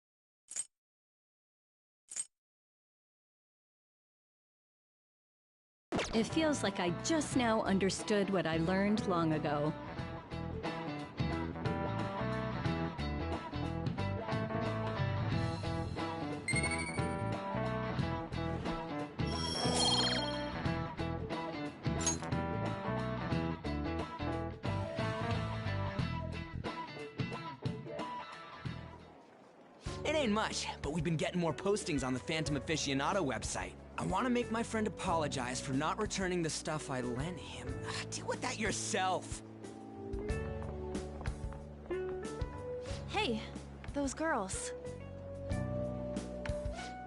It feels like I just now understood what I learned long ago. It ain't much, but we've been getting more postings on the Phantom Aficionado website. I want to make my friend apologize for not returning the stuff I lent him. Deal with that yourself. Hey, those girls.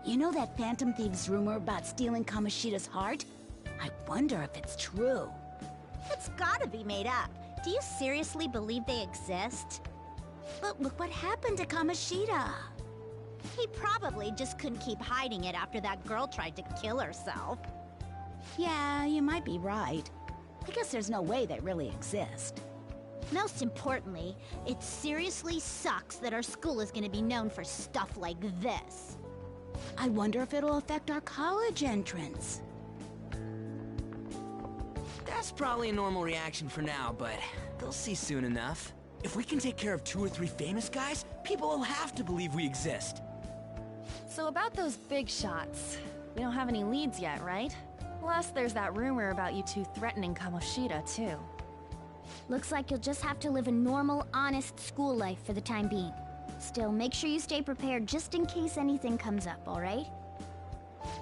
You know that Phantom Thieves rumor about stealing Kamoshida's heart? I wonder if it's true. It's gotta be made up. Do you seriously believe they exist? But look what happened to Kamoshida. He probably just couldn't keep hiding it after that girl tried to kill herself. Yeah, you might be right. I guess there's no way they really exist. Most importantly, it seriously sucks that our school is gonna be known for stuff like this. I wonder if it'll affect our college entrance. That's probably a normal reaction for now, but they'll see soon enough. If we can take care of 2 or 3 famous guys, people will have to believe we exist. So about those big shots, we don't have any leads yet, right? Plus, there's that rumor about you two threatening Kamoshida, too. Looks like you'll just have to live a normal, honest school life for the time being. Still, make sure you stay prepared just in case anything comes up, alright?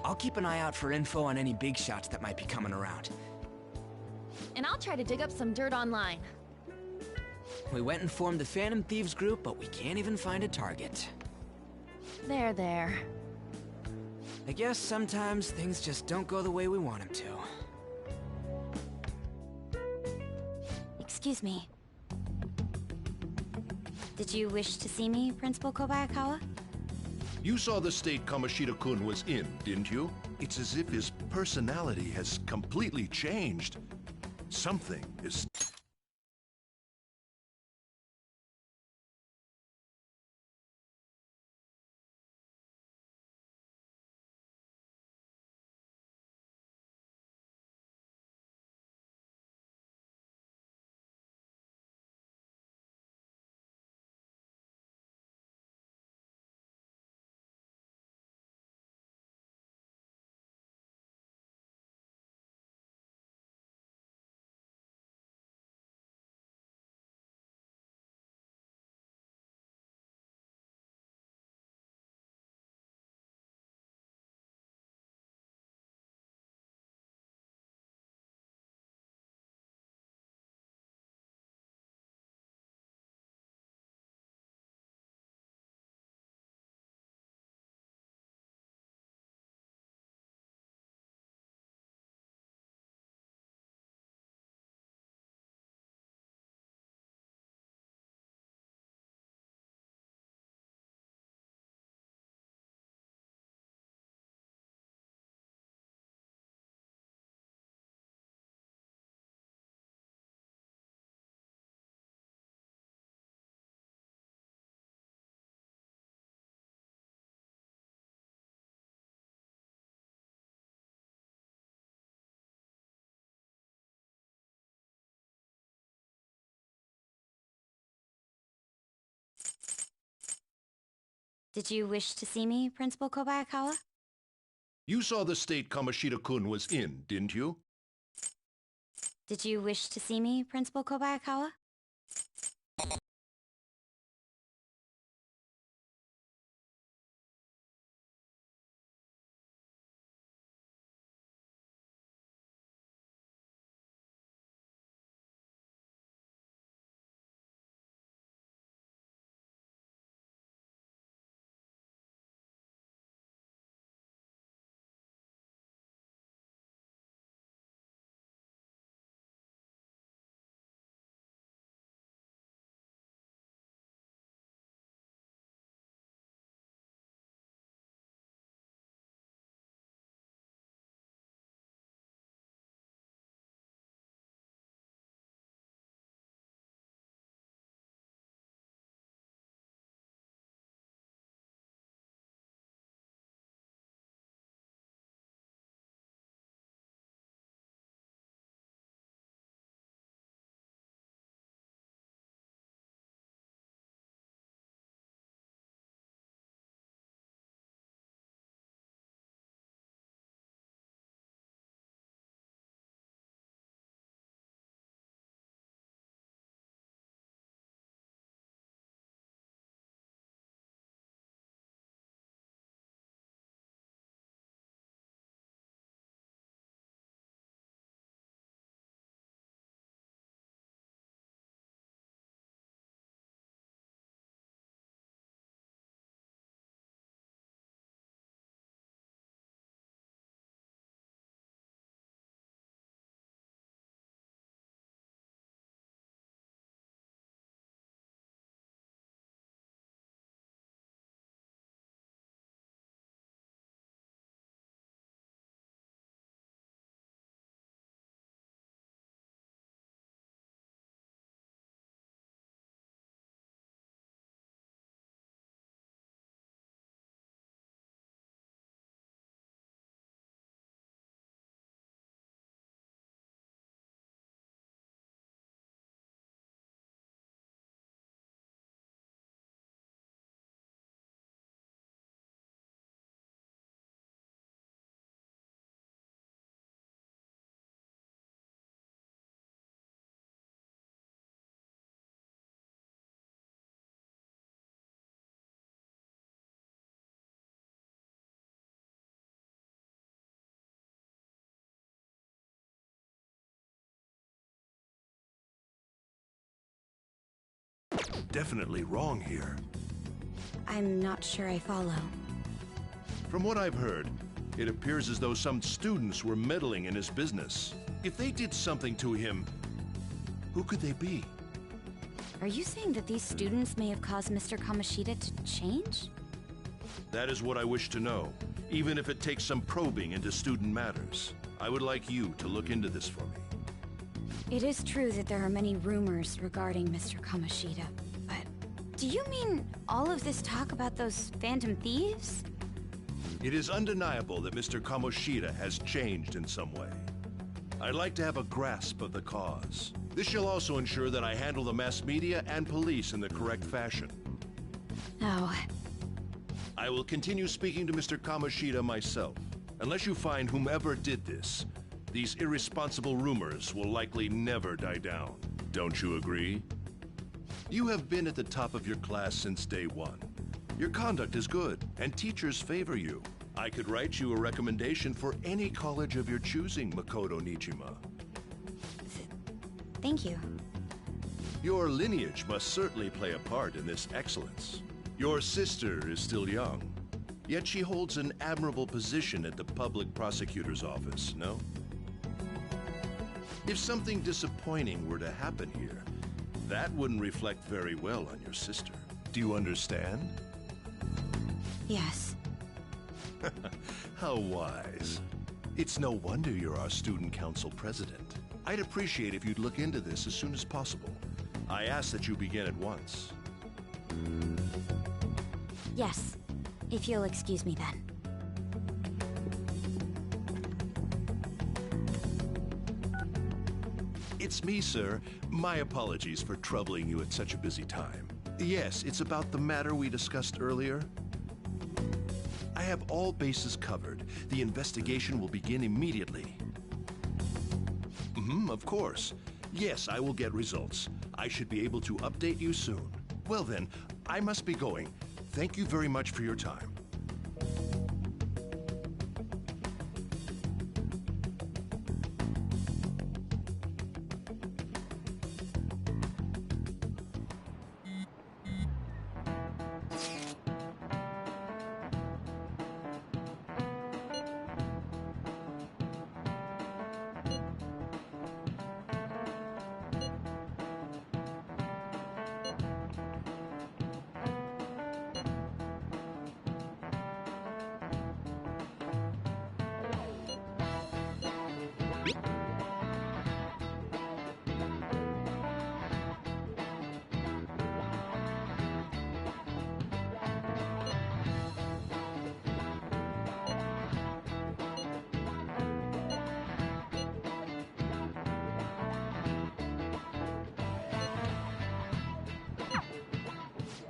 I'll keep an eye out for info on any big shots that might be coming around. And I'll try to dig up some dirt online. We went and formed the Phantom Thieves group, but we can't even find a target. There. I guess sometimes things just don't go the way we want them to. Excuse me. Did you wish to see me, Principal Kobayakawa? You saw the state Kamoshida-kun was in, didn't you? It's as if his personality has completely changed. Something is... Did you wish to see me, Principal Kobayakawa? You saw the state Kamoshida-kun was in, didn't you? Did you wish to see me, Principal Kobayakawa? Definitely wrong here. I'm not sure I follow. From what I've heard, it appears as though some students were meddling in his business. If they did something to him, who could they be? Are you saying that these students may have caused Mr. Kamoshida to change? That is what I wish to know, even if it takes some probing into student matters. I would like you to look into this for me. It is true that there are many rumors regarding Mr. Kamoshida, but do you mean all of this talk about those phantom thieves? It is undeniable that Mr. Kamoshida has changed in some way. I'd like to have a grasp of the cause. This shall also ensure that I handle the mass media and police in the correct fashion. No. I will continue speaking to Mr. Kamoshida myself. Unless you find whomever did this, these irresponsible rumors will likely never die down. Don't you agree? You have been at the top of your class since day one. Your conduct is good, and teachers favor you. I could write you a recommendation for any college of your choosing, Makoto Nijima. Thank you. Your lineage must certainly play a part in this excellence. Your sister is still young, yet she holds an admirable position at the public prosecutor's office, no? If something disappointing were to happen here, that wouldn't reflect very well on your sister. Do you understand? Yes. How wise. It's no wonder you're our student council president. I'd appreciate if you'd look into this as soon as possible. I ask that you begin at once. Yes, if you'll excuse me then. It's me, sir. My apologies for troubling you at such a busy time. Yes, it's about the matter we discussed earlier. have all bases covered. The investigation will begin immediately. Of course. Yes, I will get results. I should be able to update you soon. Well then, I must be going. Thank you very much for your time.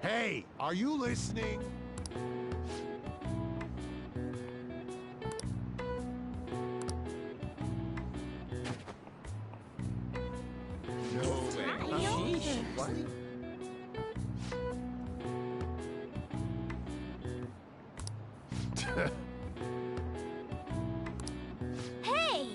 Hey, are you listening? No way. What? Hey!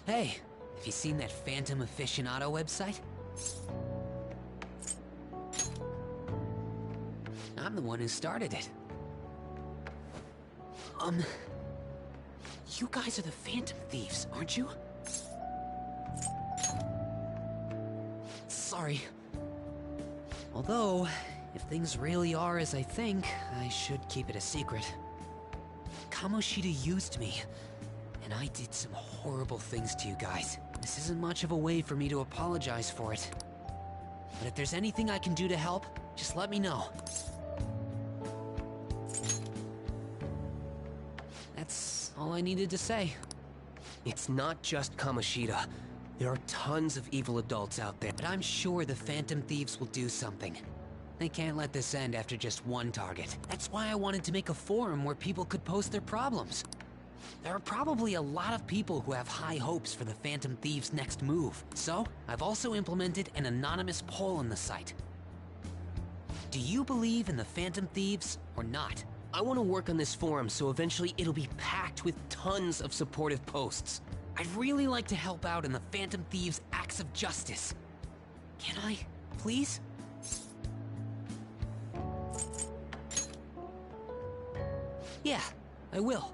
Hey, have you seen that Phantom Aficionado website? I'm the one who started it. You guys are the Phantom Thieves, aren't you? Sorry. Although, if things really are as I think, I should keep it a secret. Kamoshida used me, and I did some horrible things to you guys. This isn't much of a way for me to apologize for it. But if there's anything I can do to help, just let me know. That's all I needed to say. It's not just Kamoshida. There are tons of evil adults out there. But I'm sure the Phantom Thieves will do something. They can't let this end after just one target. That's why I wanted to make a forum where people could post their problems. There are probably a lot of people who have high hopes for the Phantom Thieves' next move. So, I've also implemented an anonymous poll on the site. Do you believe in the Phantom Thieves or not? I want to work on this forum so eventually it'll be packed with tons of supportive posts. I'd really like to help out in the Phantom Thieves' acts of justice. Can I, please? Yeah, I will.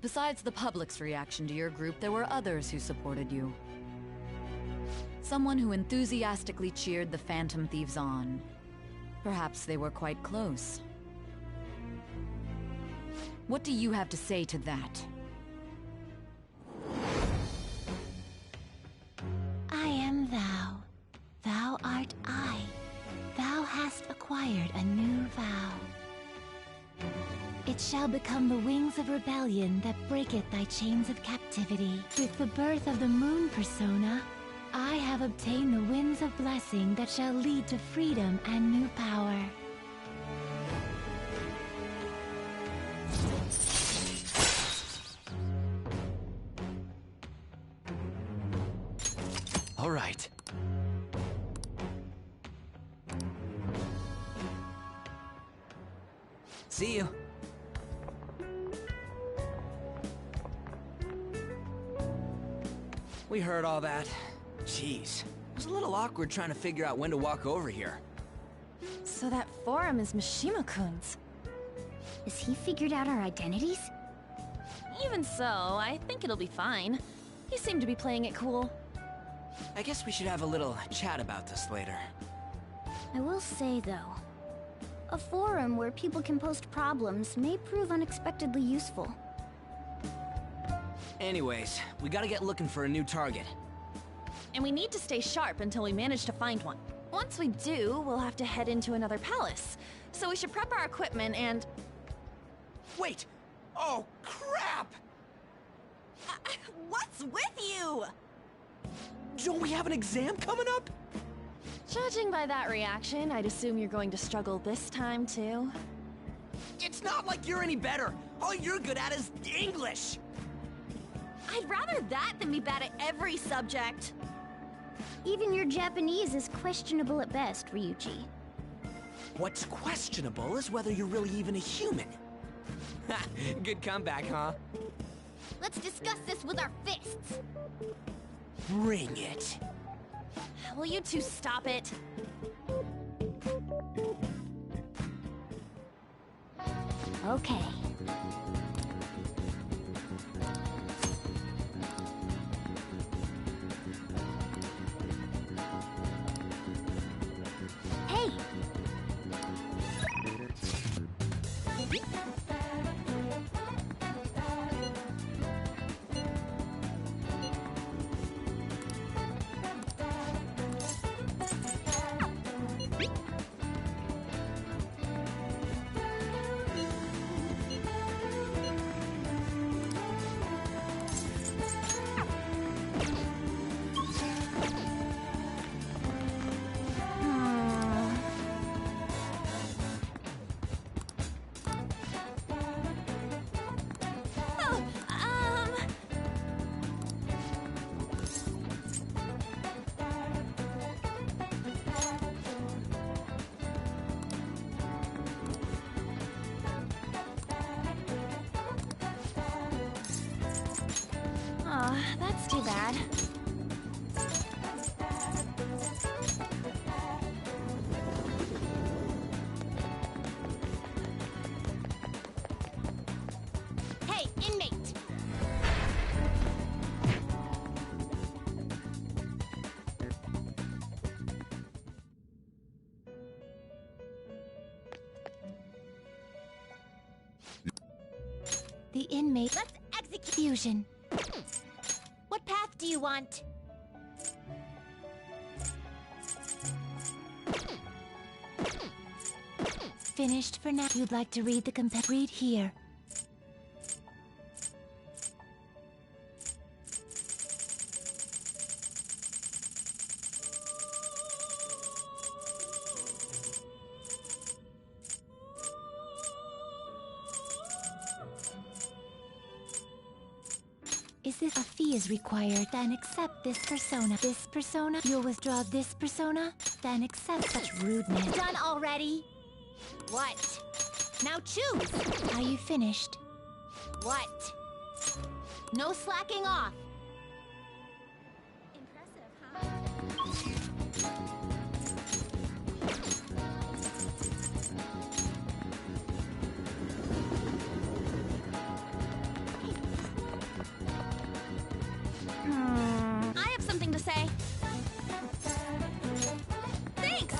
Besides the public's reaction to your group, there were others who supported you. Someone who enthusiastically cheered the Phantom Thieves on. Perhaps they were quite close. What do you have to say to that? I am thou. Thou art I. Thou hast acquired a new vow. It shall become the wings of rebellion that breaketh thy chains of captivity. With the birth of the moon persona, I have obtained the winds of blessing that shall lead to freedom and new power. All right. See you. We heard all that. Jeez. It was a little awkward trying to figure out when to walk over here. So that forum is Mishima-kun's. Has he figured out our identities? Even so, I think it'll be fine. He seemed to be playing it cool. I guess we should have a little chat about this later. I will say, though, a forum where people can post problems may prove unexpectedly useful. Anyways, we gotta get looking for a new target. And we need to stay sharp until we manage to find one. Once we do, we'll have to head into another palace. So we should prep our equipment and... Wait! Oh, crap! What's with you? Don't we have an exam coming up? Judging by that reaction, I'd assume you're going to struggle this time, too. It's not like you're any better. All you're good at is English. I'd rather that than be bad at every subject. Even your Japanese is questionable at best, Ryuji. What's questionable is whether you're really even a human. Ha! Good comeback, huh? Let's discuss this with our fists. Bring it. Will you two stop it? Okay. Hey! Oh, that's too bad. Hey, inmate! The inmate. Let's execute fusion. What path do you want? Finished for now. You'd like to read the read here. Is this a fee is required? Then accept this persona. This persona? You'll withdraw this persona? Then accept such rudeness. Done already? What? Now choose! Are you finished? What? No slacking off! I have something to say. Thanks!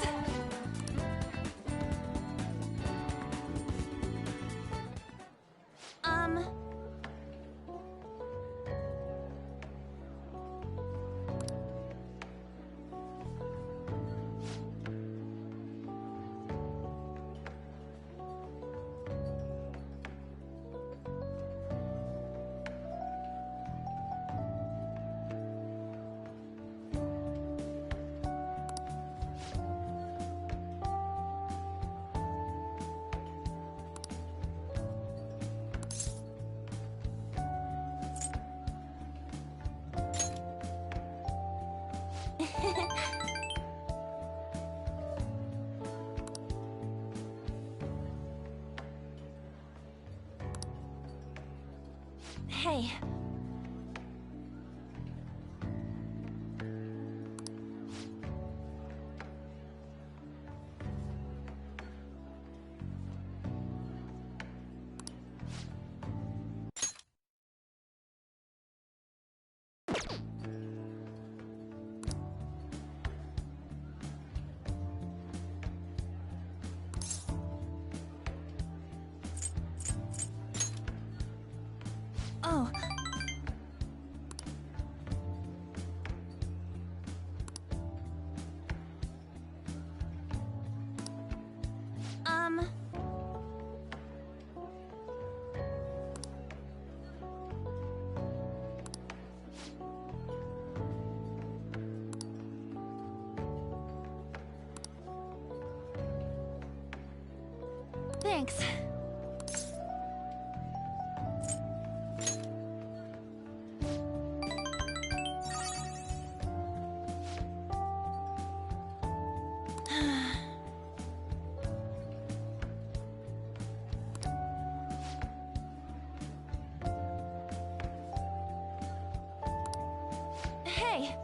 Hey. Thanks. Hey!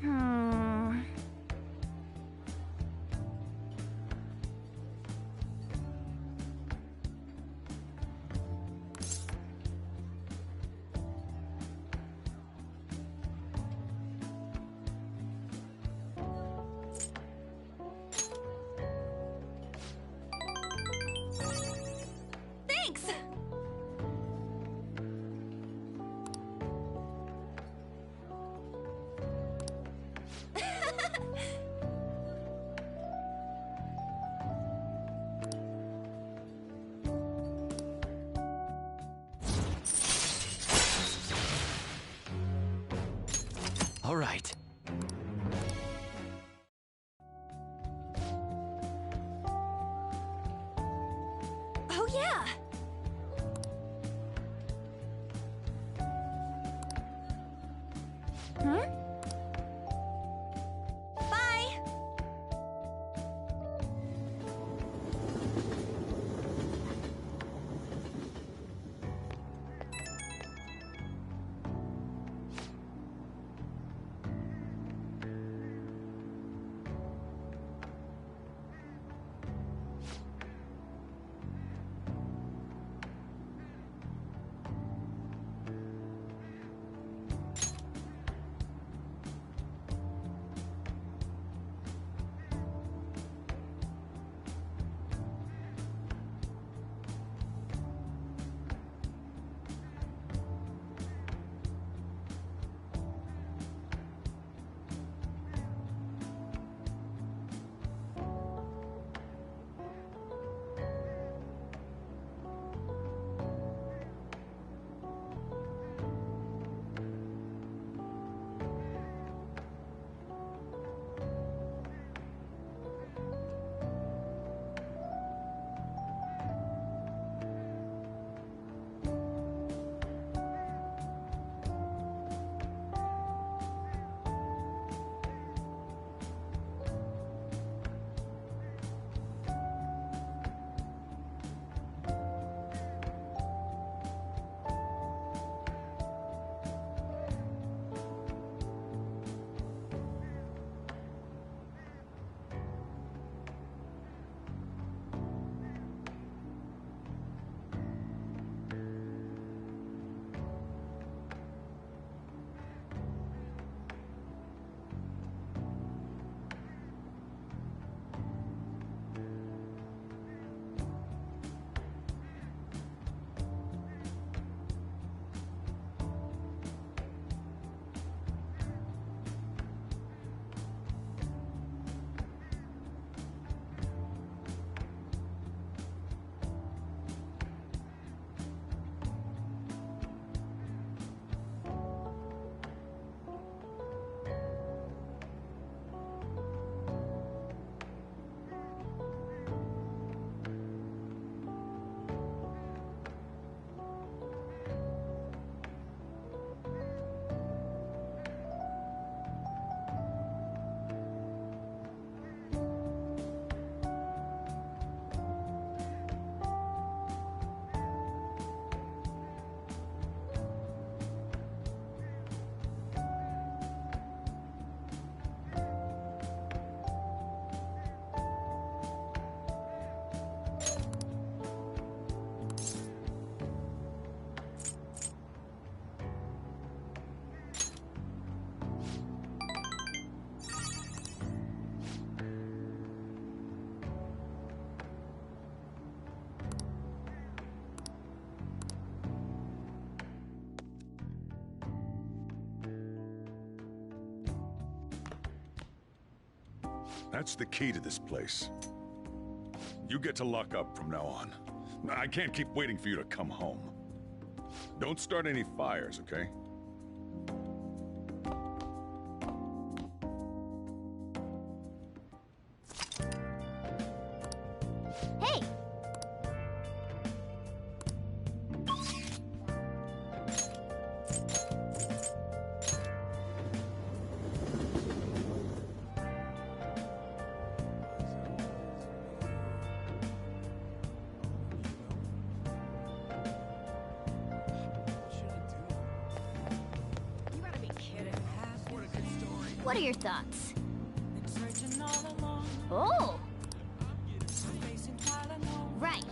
Hmm. Thanks! All right. Oh yeah! Hmm? Bye! That's the key to this place. You get to lock up from now on. I can't keep waiting for you to come home. Don't start any fires, okay? Hey! What are your thoughts? Oh! Right.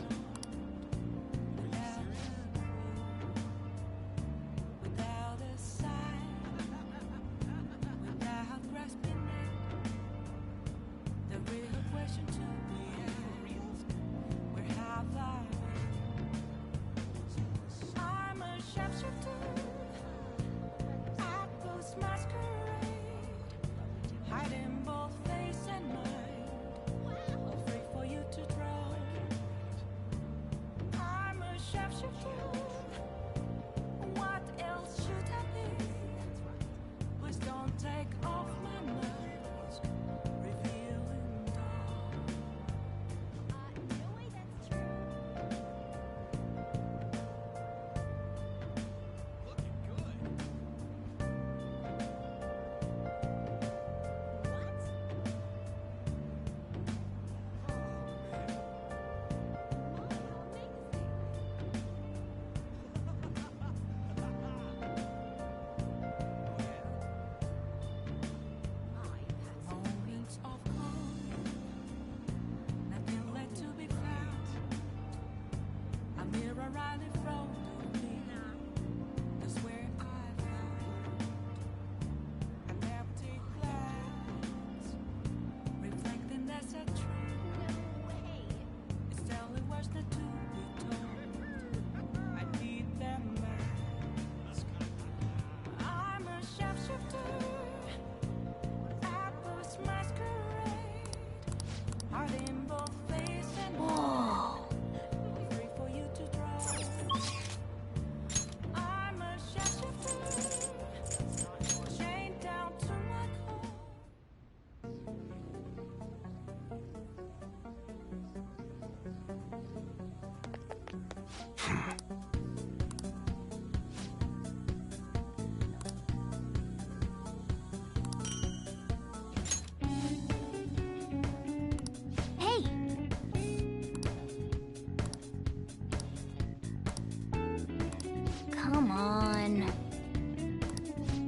Come on.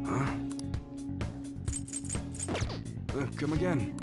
Huh? Come again.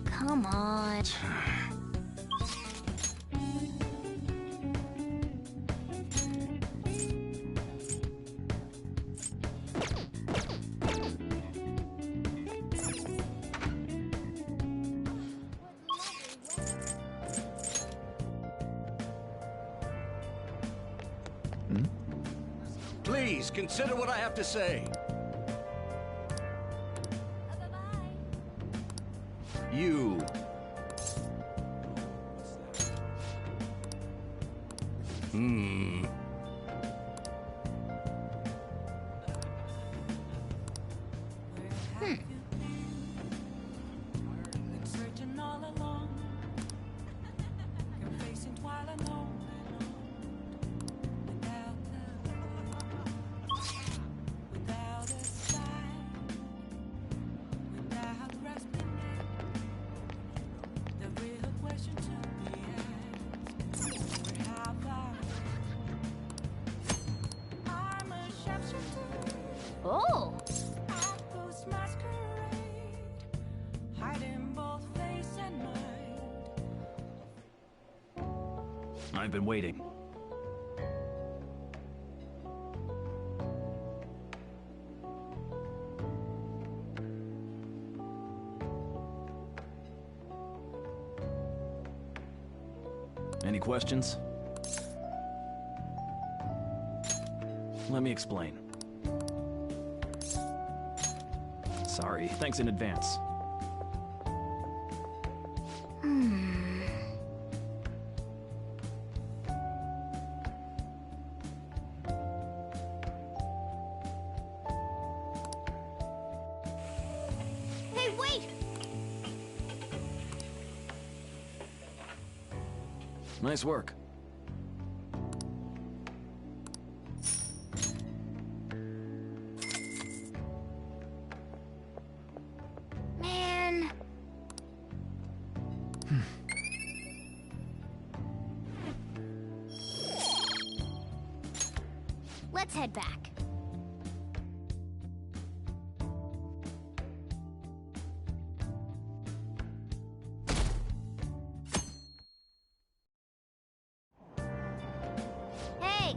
Come on. Please, consider what I have to say. You. Hmm. The real question to I've been waiting. Any questions? Let me explain. Sorry, thanks in advance. Hey, wait! Nice work. Man. Let's head back. Hey!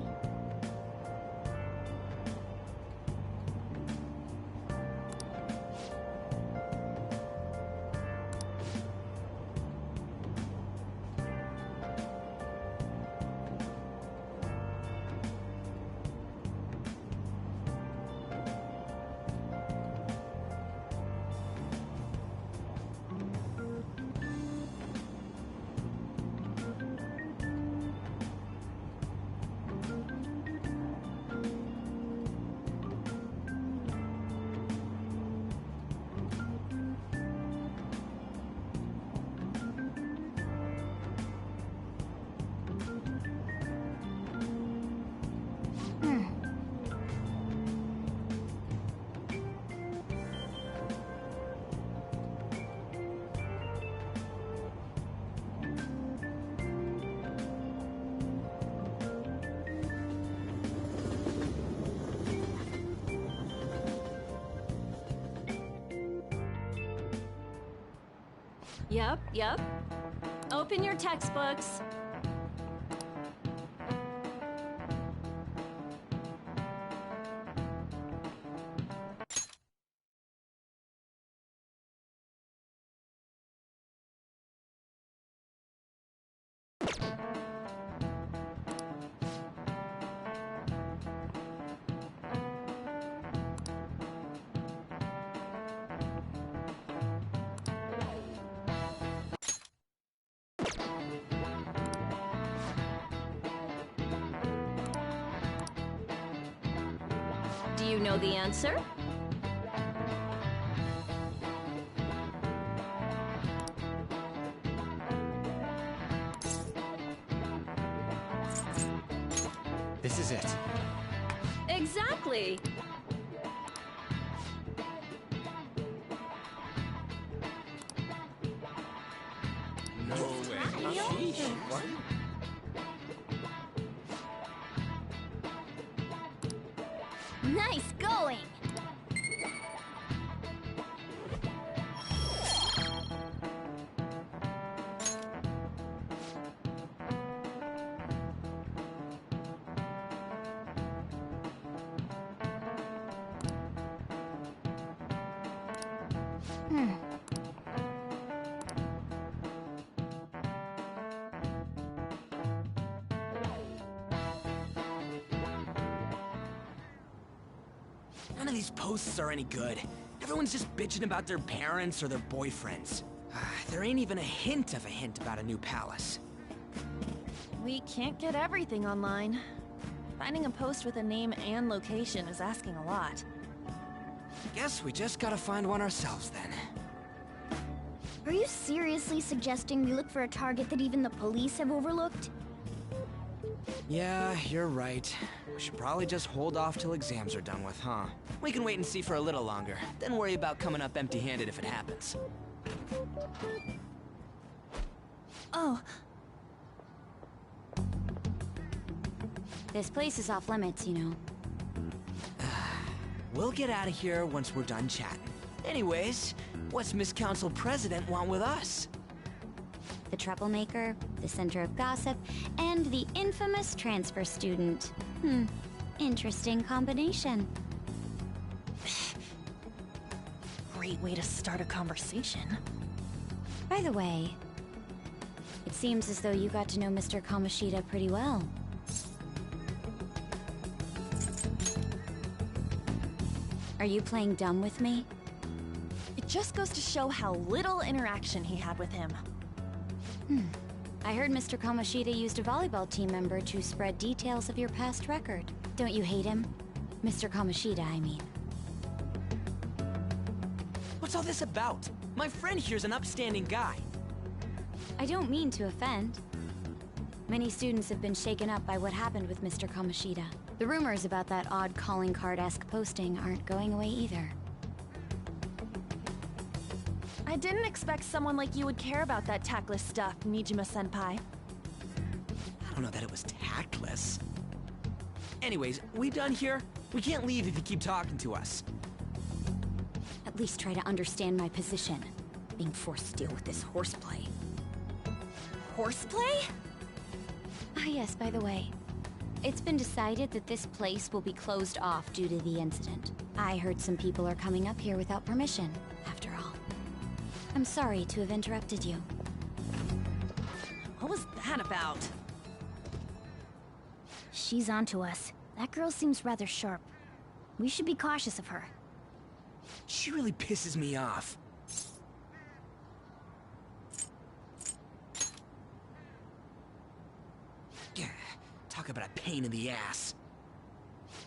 Yep. Open your textbooks. Do you know the answer? This is it. Exactly. No way. Sheesh. What? Nice going! None of these posts are any good. Everyone's just bitching about their parents or their boyfriends. There ain't even a hint about a new palace. We can't get everything online. Finding a post with a name and location is asking a lot. Guess we just gotta find one ourselves then. Are you seriously suggesting we look for a target that even the police have overlooked? Yeah, you're right. We should probably just hold off till exams are done with, huh? We can wait and see for a little longer, then worry about coming up empty-handed if it happens. Oh. This place is off limits, you know. We'll get out of here once we're done chatting. Anyways, what's Miss Council President want with us? The troublemaker, the center of gossip, and the infamous transfer student. Interesting combination. Great way to start a conversation. By the way, it seems as though you got to know Mr. Kamoshida pretty well. Are you playing dumb with me? It just goes to show how little interaction he had with him. I heard Mr. Kamoshida used a volleyball team member to spread details of your past record. Don't you hate him? Mr. Kamoshida, I mean. What's all this about? My friend here's an upstanding guy. I don't mean to offend. Many students have been shaken up by what happened with Mr. Kamoshida. The rumors about that odd calling card-esque posting aren't going away either. I didn't expect someone like you would care about that tactless stuff, Nijima-senpai. I don't know that it was tactless. Anyways, we done here? We can't leave if you keep talking to us. At least try to understand my position. Being forced to deal with this horseplay. Horseplay? Ah yes, by the way. It's been decided that this place will be closed off due to the incident. I heard some people are coming up here without permission, after all. I'm sorry to have interrupted you. What was that about? She's onto us. That girl seems rather sharp. We should be cautious of her. She really pisses me off. Talk about a pain in the ass.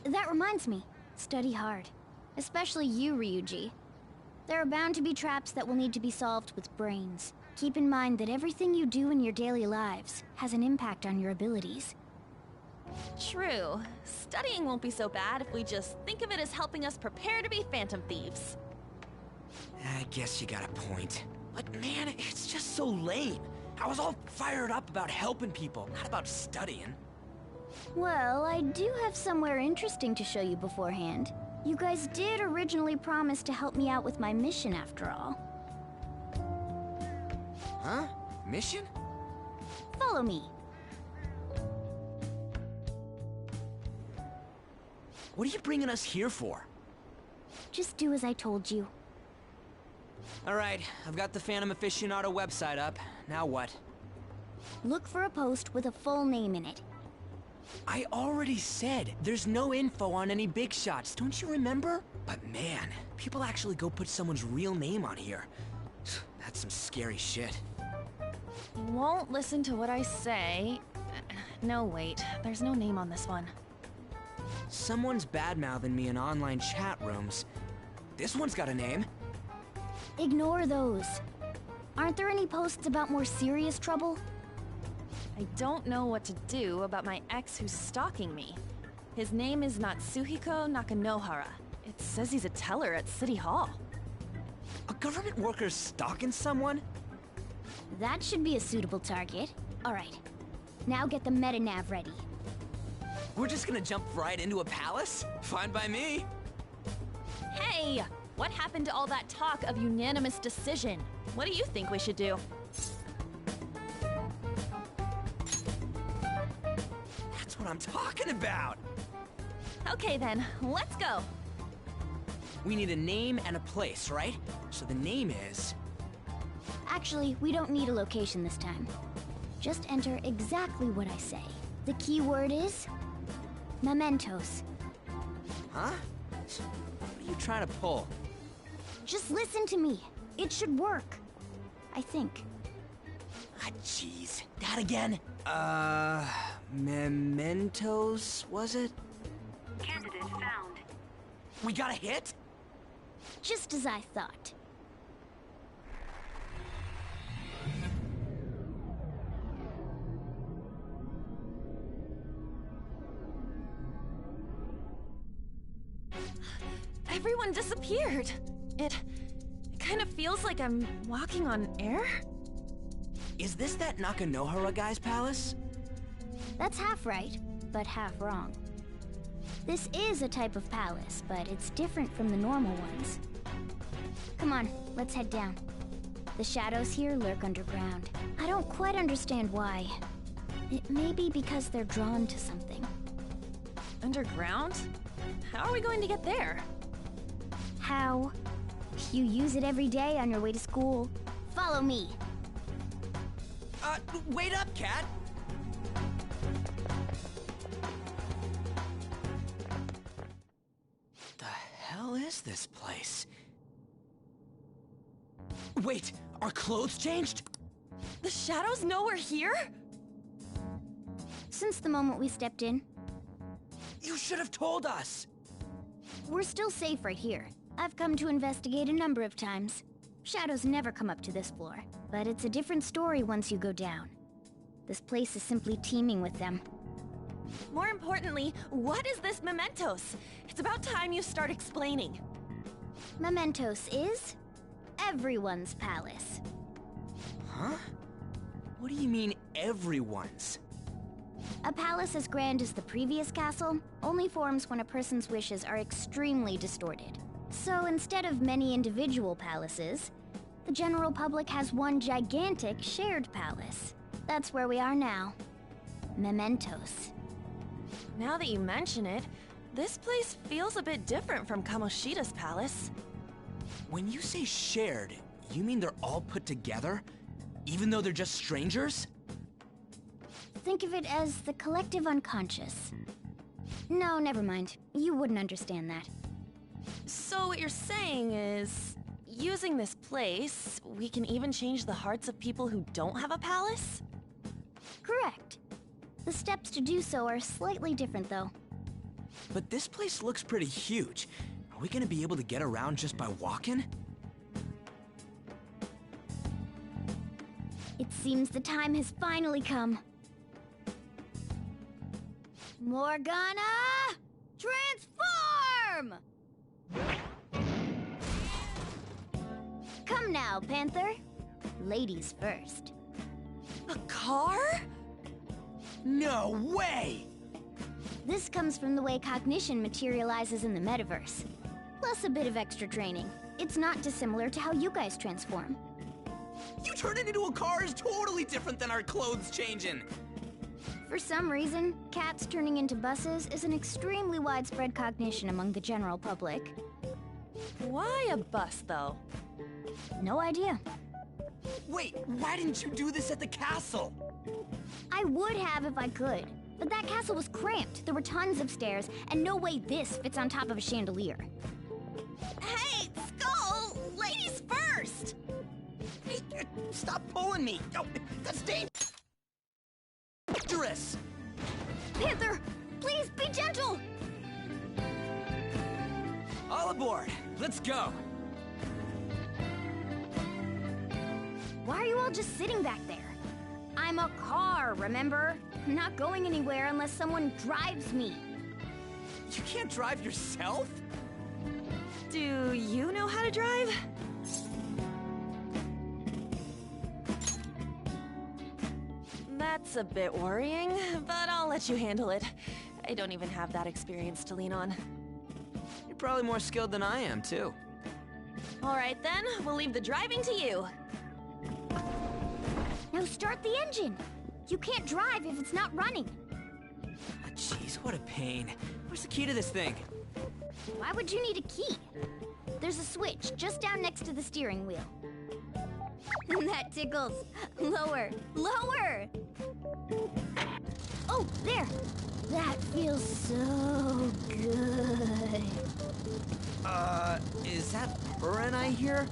That reminds me. Study hard. Especially you, Ryuji. There are bound to be traps that will need to be solved with brains. Keep in mind that everything you do in your daily lives has an impact on your abilities. True. Studying won't be so bad if we just think of it as helping us prepare to be phantom thieves. I guess you got a point. But man, it's just so lame. I was all fired up about helping people, not about studying. Well, I do have somewhere interesting to show you beforehand. You guys did originally promise to help me out with my mission after all. Huh? Mission? Follow me. What are you bringing us here for? Just do as I told you. Alright, I've got the Phantom Aficionado website up. Now what? Look for a post with a full name in it. I already said there's no info on any big shots, don't you remember? But man, people actually go put someone's real name on here. That's some scary shit. You won't listen to what I say. No, wait. There's no name on this one. Someone's bad-mouthing me in online chat rooms. This one's got a name. Ignore those. Aren't there any posts about more serious trouble? I don't know what to do about my ex who's stalking me. His name is Natsuhiko Nakanohara. It says he's a teller at City Hall. A government worker's stalking someone? That should be a suitable target. Alright, now get the meta-nav ready. We're just gonna jump right into a palace? Fine by me. Hey! What happened to all that talk of unanimous decision? What do you think we should do? That's what I'm talking about! Okay then, let's go! We need a name and a place, right? So the name is... Actually, we don't need a location this time. Just enter exactly what I say. The key word is... mementos. Huh? What are you trying to pull? Just listen to me. It should work. I think. Ah, jeez. That again? Mementos, was it? Candidate found. We got a hit? Just as I thought. Everyone disappeared. It kind of feels like I'm walking on air. Is this that Nakanohara guy's palace? That's half right, but half wrong. This is a type of palace, but it's different from the normal ones. Come on, let's head down. The shadows here lurk underground. I don't quite understand why. It may be because they're drawn to something. Underground? How are we going to get there? How? You use it every day on your way to school. Follow me. Wait up, Cat! The hell is this place? Wait, our clothes changed? The shadows know we're here? Since the moment we stepped in. You should have told us! We're still safe right here. I've come to investigate a number of times. Shadows never come up to this floor, but it's a different story once you go down. This place is simply teeming with them. More importantly, what is this Mementos? It's about time you start explaining. Mementos is everyone's palace. Huh? What do you mean, everyone's? A palace as grand as the previous castle only forms when a person's wishes are extremely distorted. So instead of many individual palaces, the general public has one gigantic shared palace. That's where we are now. Mementos. Now that you mention it, this place feels a bit different from Kamoshida's palace. When you say shared, you mean they're all put together? Even though they're just strangers? Think of it as the collective unconscious. No, never mind. You wouldn't understand that. So what you're saying is, using this place, we can even change the hearts of people who don't have a palace? Correct. The steps to do so are slightly different, though. But this place looks pretty huge. Are we gonna be able to get around just by walking? It seems the time has finally come. Morgana! Transform! Come now, Panther. Ladies first. A car? No way! This comes from the way cognition materializes in the metaverse. Plus a bit of extra training. It's not dissimilar to how you guys transform. You turning into a car is totally different than our clothes changing! For some reason, cats turning into buses is an extremely widespread cognition among the general public. Why a bus, though? No idea. Wait, why didn't you do this at the castle? I would have if I could, but that castle was cramped. There were tons of stairs, and no way this fits on top of a chandelier. Hey, Skull! Ladies first! Hey, stop pulling me! Oh, that's dangerous! Panther, please be gentle! All aboard! Let's go! Why are you all just sitting back there? I'm a car, remember? I'm not going anywhere unless someone drives me. You can't drive yourself? Do you know how to drive? That's a bit worrying, but I'll let you handle it. I don't even have that experience to lean on. You're probably more skilled than I am, too. All right then, we'll leave the driving to you. Now start the engine! You can't drive if it's not running. Jeez, what a pain. Where's the key to this thing? Why would you need a key? There's a switch just down next to the steering wheel. That tickles. Lower, lower! Oh, there! That feels so good. Is that purring I hear?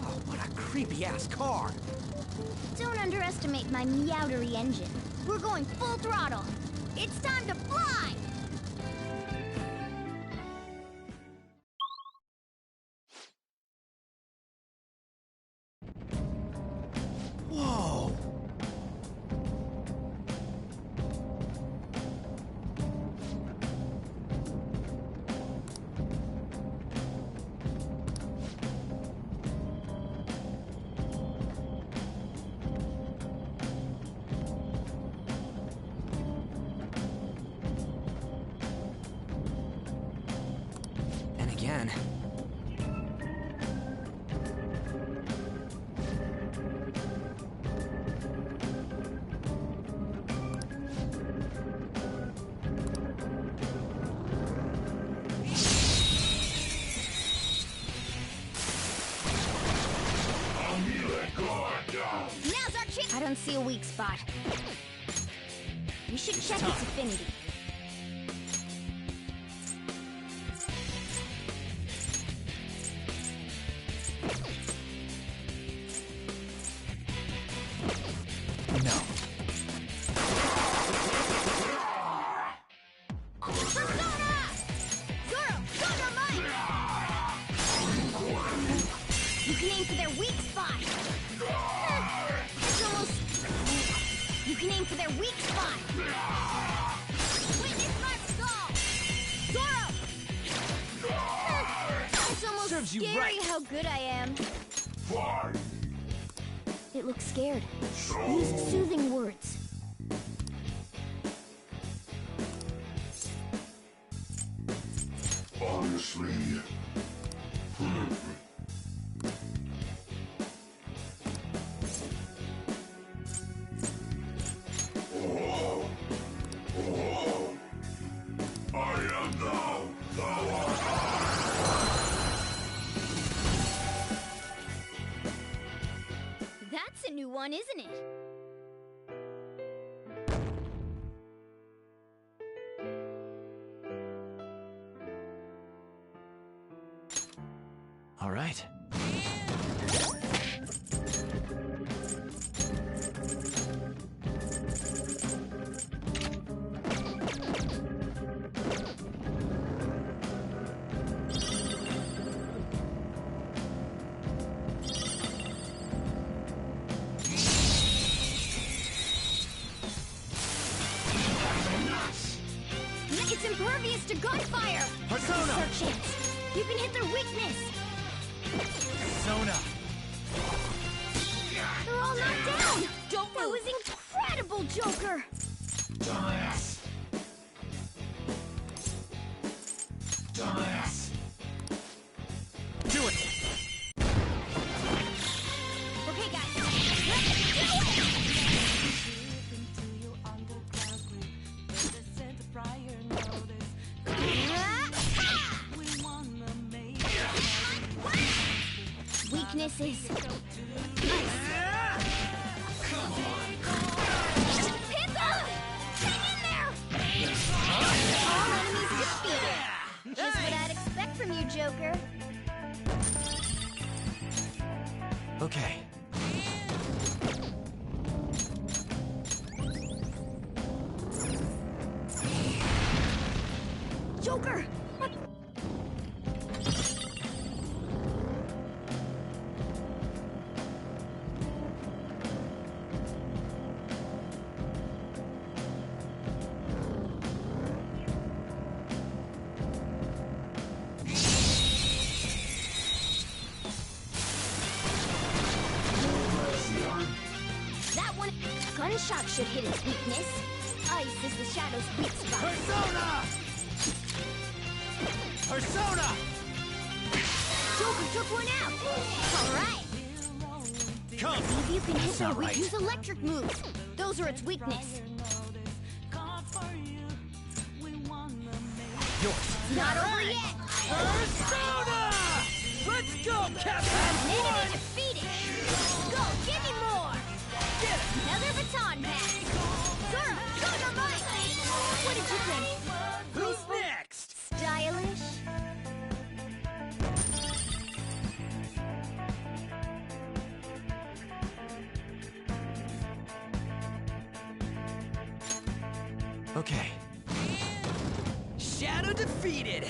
Oh, what a creepy-ass car! Don't underestimate my meowdery engine. We're going full throttle. It's time to fly! Whoa! see a weak spot. We should check its affinity. No. You can aim for their weak spot! It's almost... You can aim for their weak spot! Witness my skull! Zoro! It's almost Serves you scary right. how good I am. It looks scared. Use soothing words. Honestly. I am thou, thou art That's a new one, isn't it? All right. It's impervious to gunfire! Persona! This is our chance. You can hit their weakness! Persona! They're all knocked down! That was incredible, Joker! Dumbass. Dumbass. Do it! Okay, guys, let's do it! Weaknesses. Pizza! Hang in there! All enemies defeated. Just what I'd expect from you, Joker. Okay. Joker! What? That one gunshot should hit its weakness. Ice is the shadow's weak spot. Persona! Persona! Joker took one out. All right. Come! Maybe you can hit their Not weak. right. Use electric moves. Those are its weakness. Yours. Not over yet. Persona! Let's go, Captain! Enemy defeated. Go, give me more. Get it! Another baton pass. Zoro, dynamite. What did you think? Who's next? Stylish? Okay. Shadow defeated!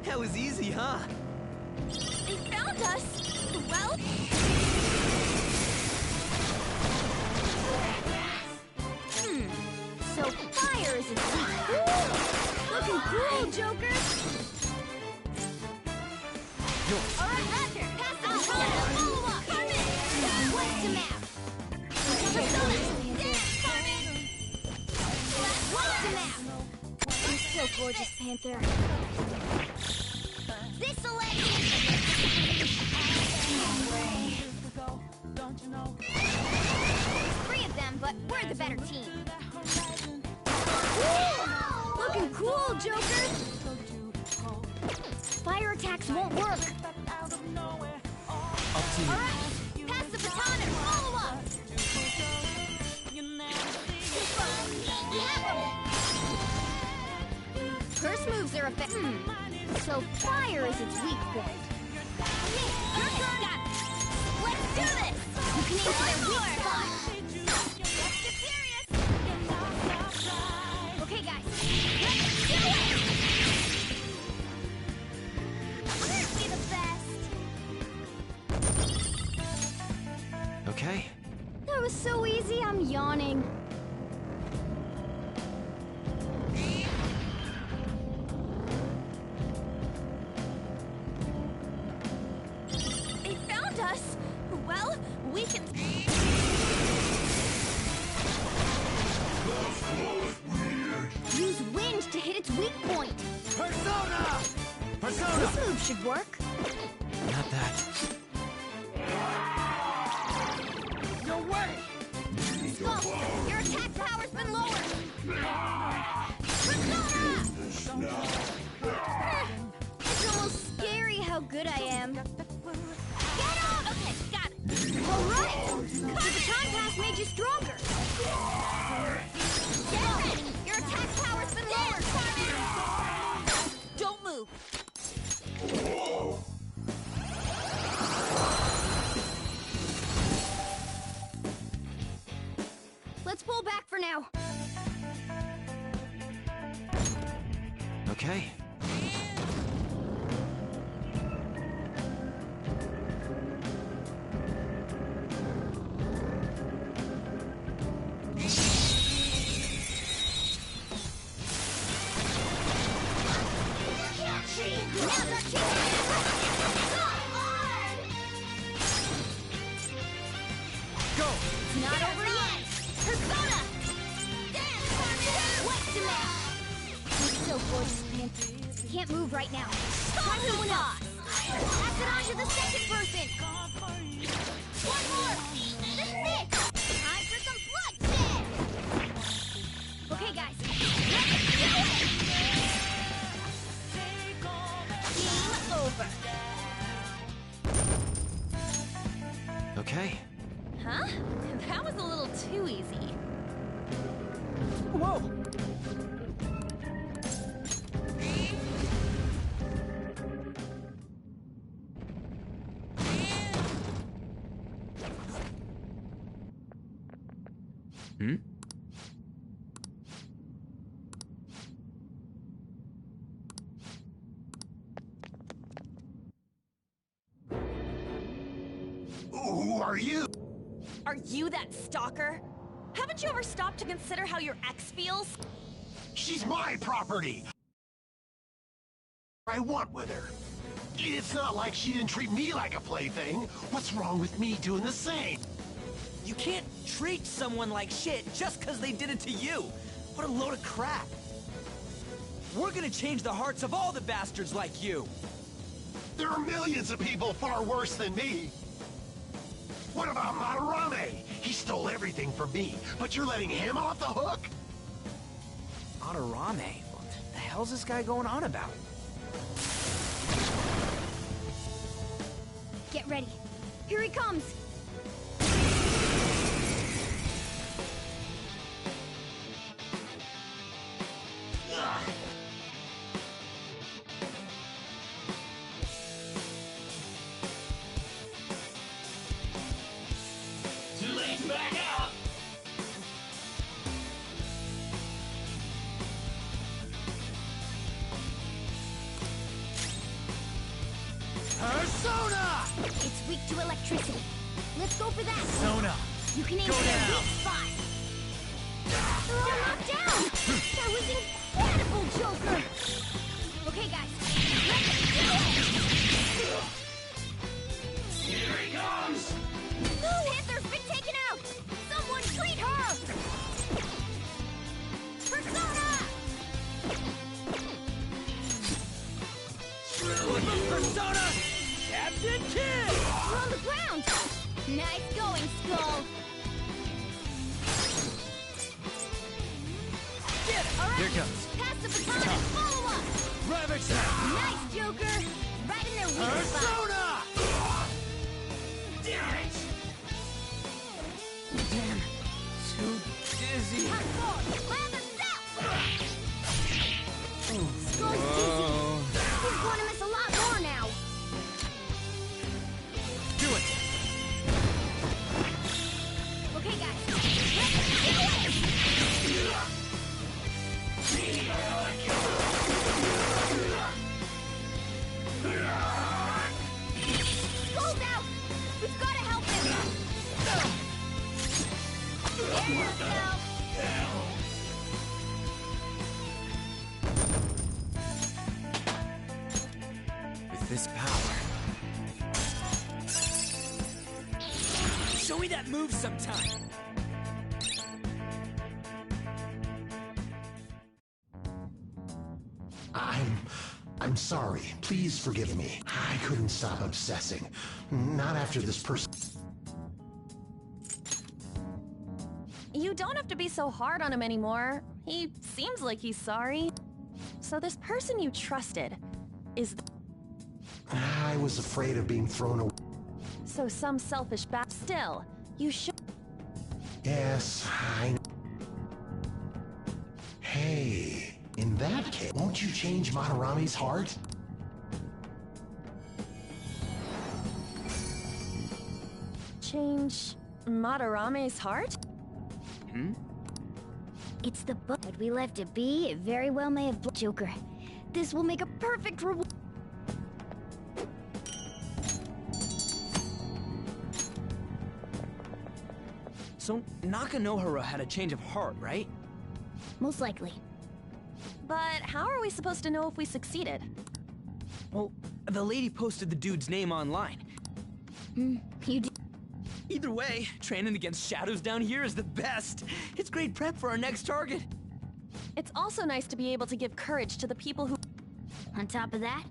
That was easy, huh? They found us. Well, so fire is its weak. Looking cool, Joker. Yours. All right, Raptor, pass the baton. Follow up. Come in. What's the map? Persona, dance, Carmen. What's the map? You're so gorgeous, Panther. This'll let There's 3 of them, but we're the better team. Woo! Looking cool, Joker! Fire attacks won't work. Up to you. Alright, pass the baton and follow up! they're effective. So fire is its weak point. Let's do this! You can aim for their weak spot. Let's get serious! Okay, guys. Let's do it! Aren't we the best? Okay. That was so easy, I'm yawning. They found us! Well, we can... Use wind to hit its weak point. Persona! Persona! This move should work. Not that. No way! Skull, your attack power's been lowered. Persona! It's almost scary how good I am. Get up! Okay, got it. All right! The baton pass made you stronger. Get ready! Your attack power's been lowered. Don't move. Let's pull back for now. Okay. Now's our chance. Go! It's not over yet. Persona! What demand? You're so gorgeous, Panther. Can't move right now. Try someone else. Pass it on to the second person. One more. This is it. Time for some bloodshed. Okay, guys. Let's do it. Game over. Okay. Huh? That was a little too easy. Whoa! Hmm? Who are you? Are you that stalker? Haven't you ever stopped to consider how your ex feels? She's my property. I want with her. It's not like she didn't treat me like a plaything. What's wrong with me doing the same? You can't treat someone like shit just because they did it to you. What a load of crap. We're gonna change the hearts of all the bastards like you. There are millions of people far worse than me. What about Madarame? He stole everything from me, but you're letting him off the hook? Madarame? What the hell's this guy going on about? Get ready. Here he comes. Too late to back out. Persona! It's weak to electricity. Let's go for that. Persona! You can aim Go for their down. weak spot. They're all knocked down. That was incredible, Joker. Okay, guys. Let's do it. Here he comes. Panther's been taken out. Someone treat her. Persona! Persona! Captain Kidd! We're on the ground. Nice going, Skull. Get it! All right. Here it comes. Pass the baton and follow up. Ravage that! Nice, Joker. Right in their weak spot. Persona! Damn it! Damn. Too dizzy. Hot sword. Land the step. Skull's too this power. Show me that move sometime! I'm sorry. Please forgive me. I couldn't stop obsessing. Not after this person. You don't have to be so hard on him anymore. He seems like he's sorry. So this person you trusted is... I was afraid of being thrown away. So some selfish still, you should... Yes, I... Hey, in that case, won't you change Madarame's heart? Change Madarame's heart? It's the book. Had we left it be, it very well may have Joker. This will make a perfect reward. So, Nakanohara had a change of heart, right? Most likely. But how are we supposed to know if we succeeded? Well, the lady posted the dude's name online. You did. Either way, training against shadows down here is the best. It's great prep for our next target. It's also nice to be able to give courage to the people who... On top of that...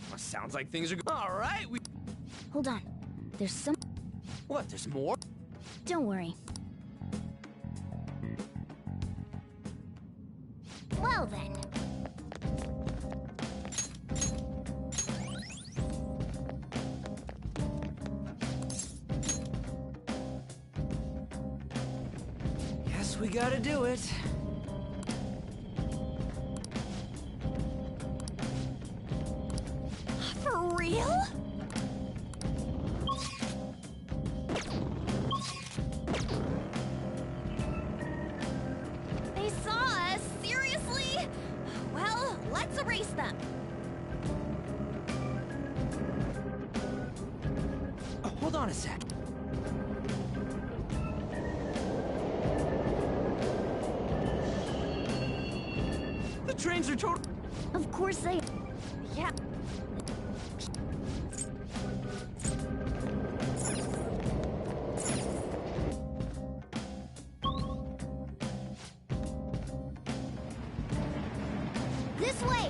Well, sounds like things are good. All right, we... Hold on. There's some... What, there's more? Don't worry. Well then. Guess we gotta do it. For real? They saw us? Seriously? Well, let's erase them. Hold on a sec. The trains are total... Of course they... Yeah. This way!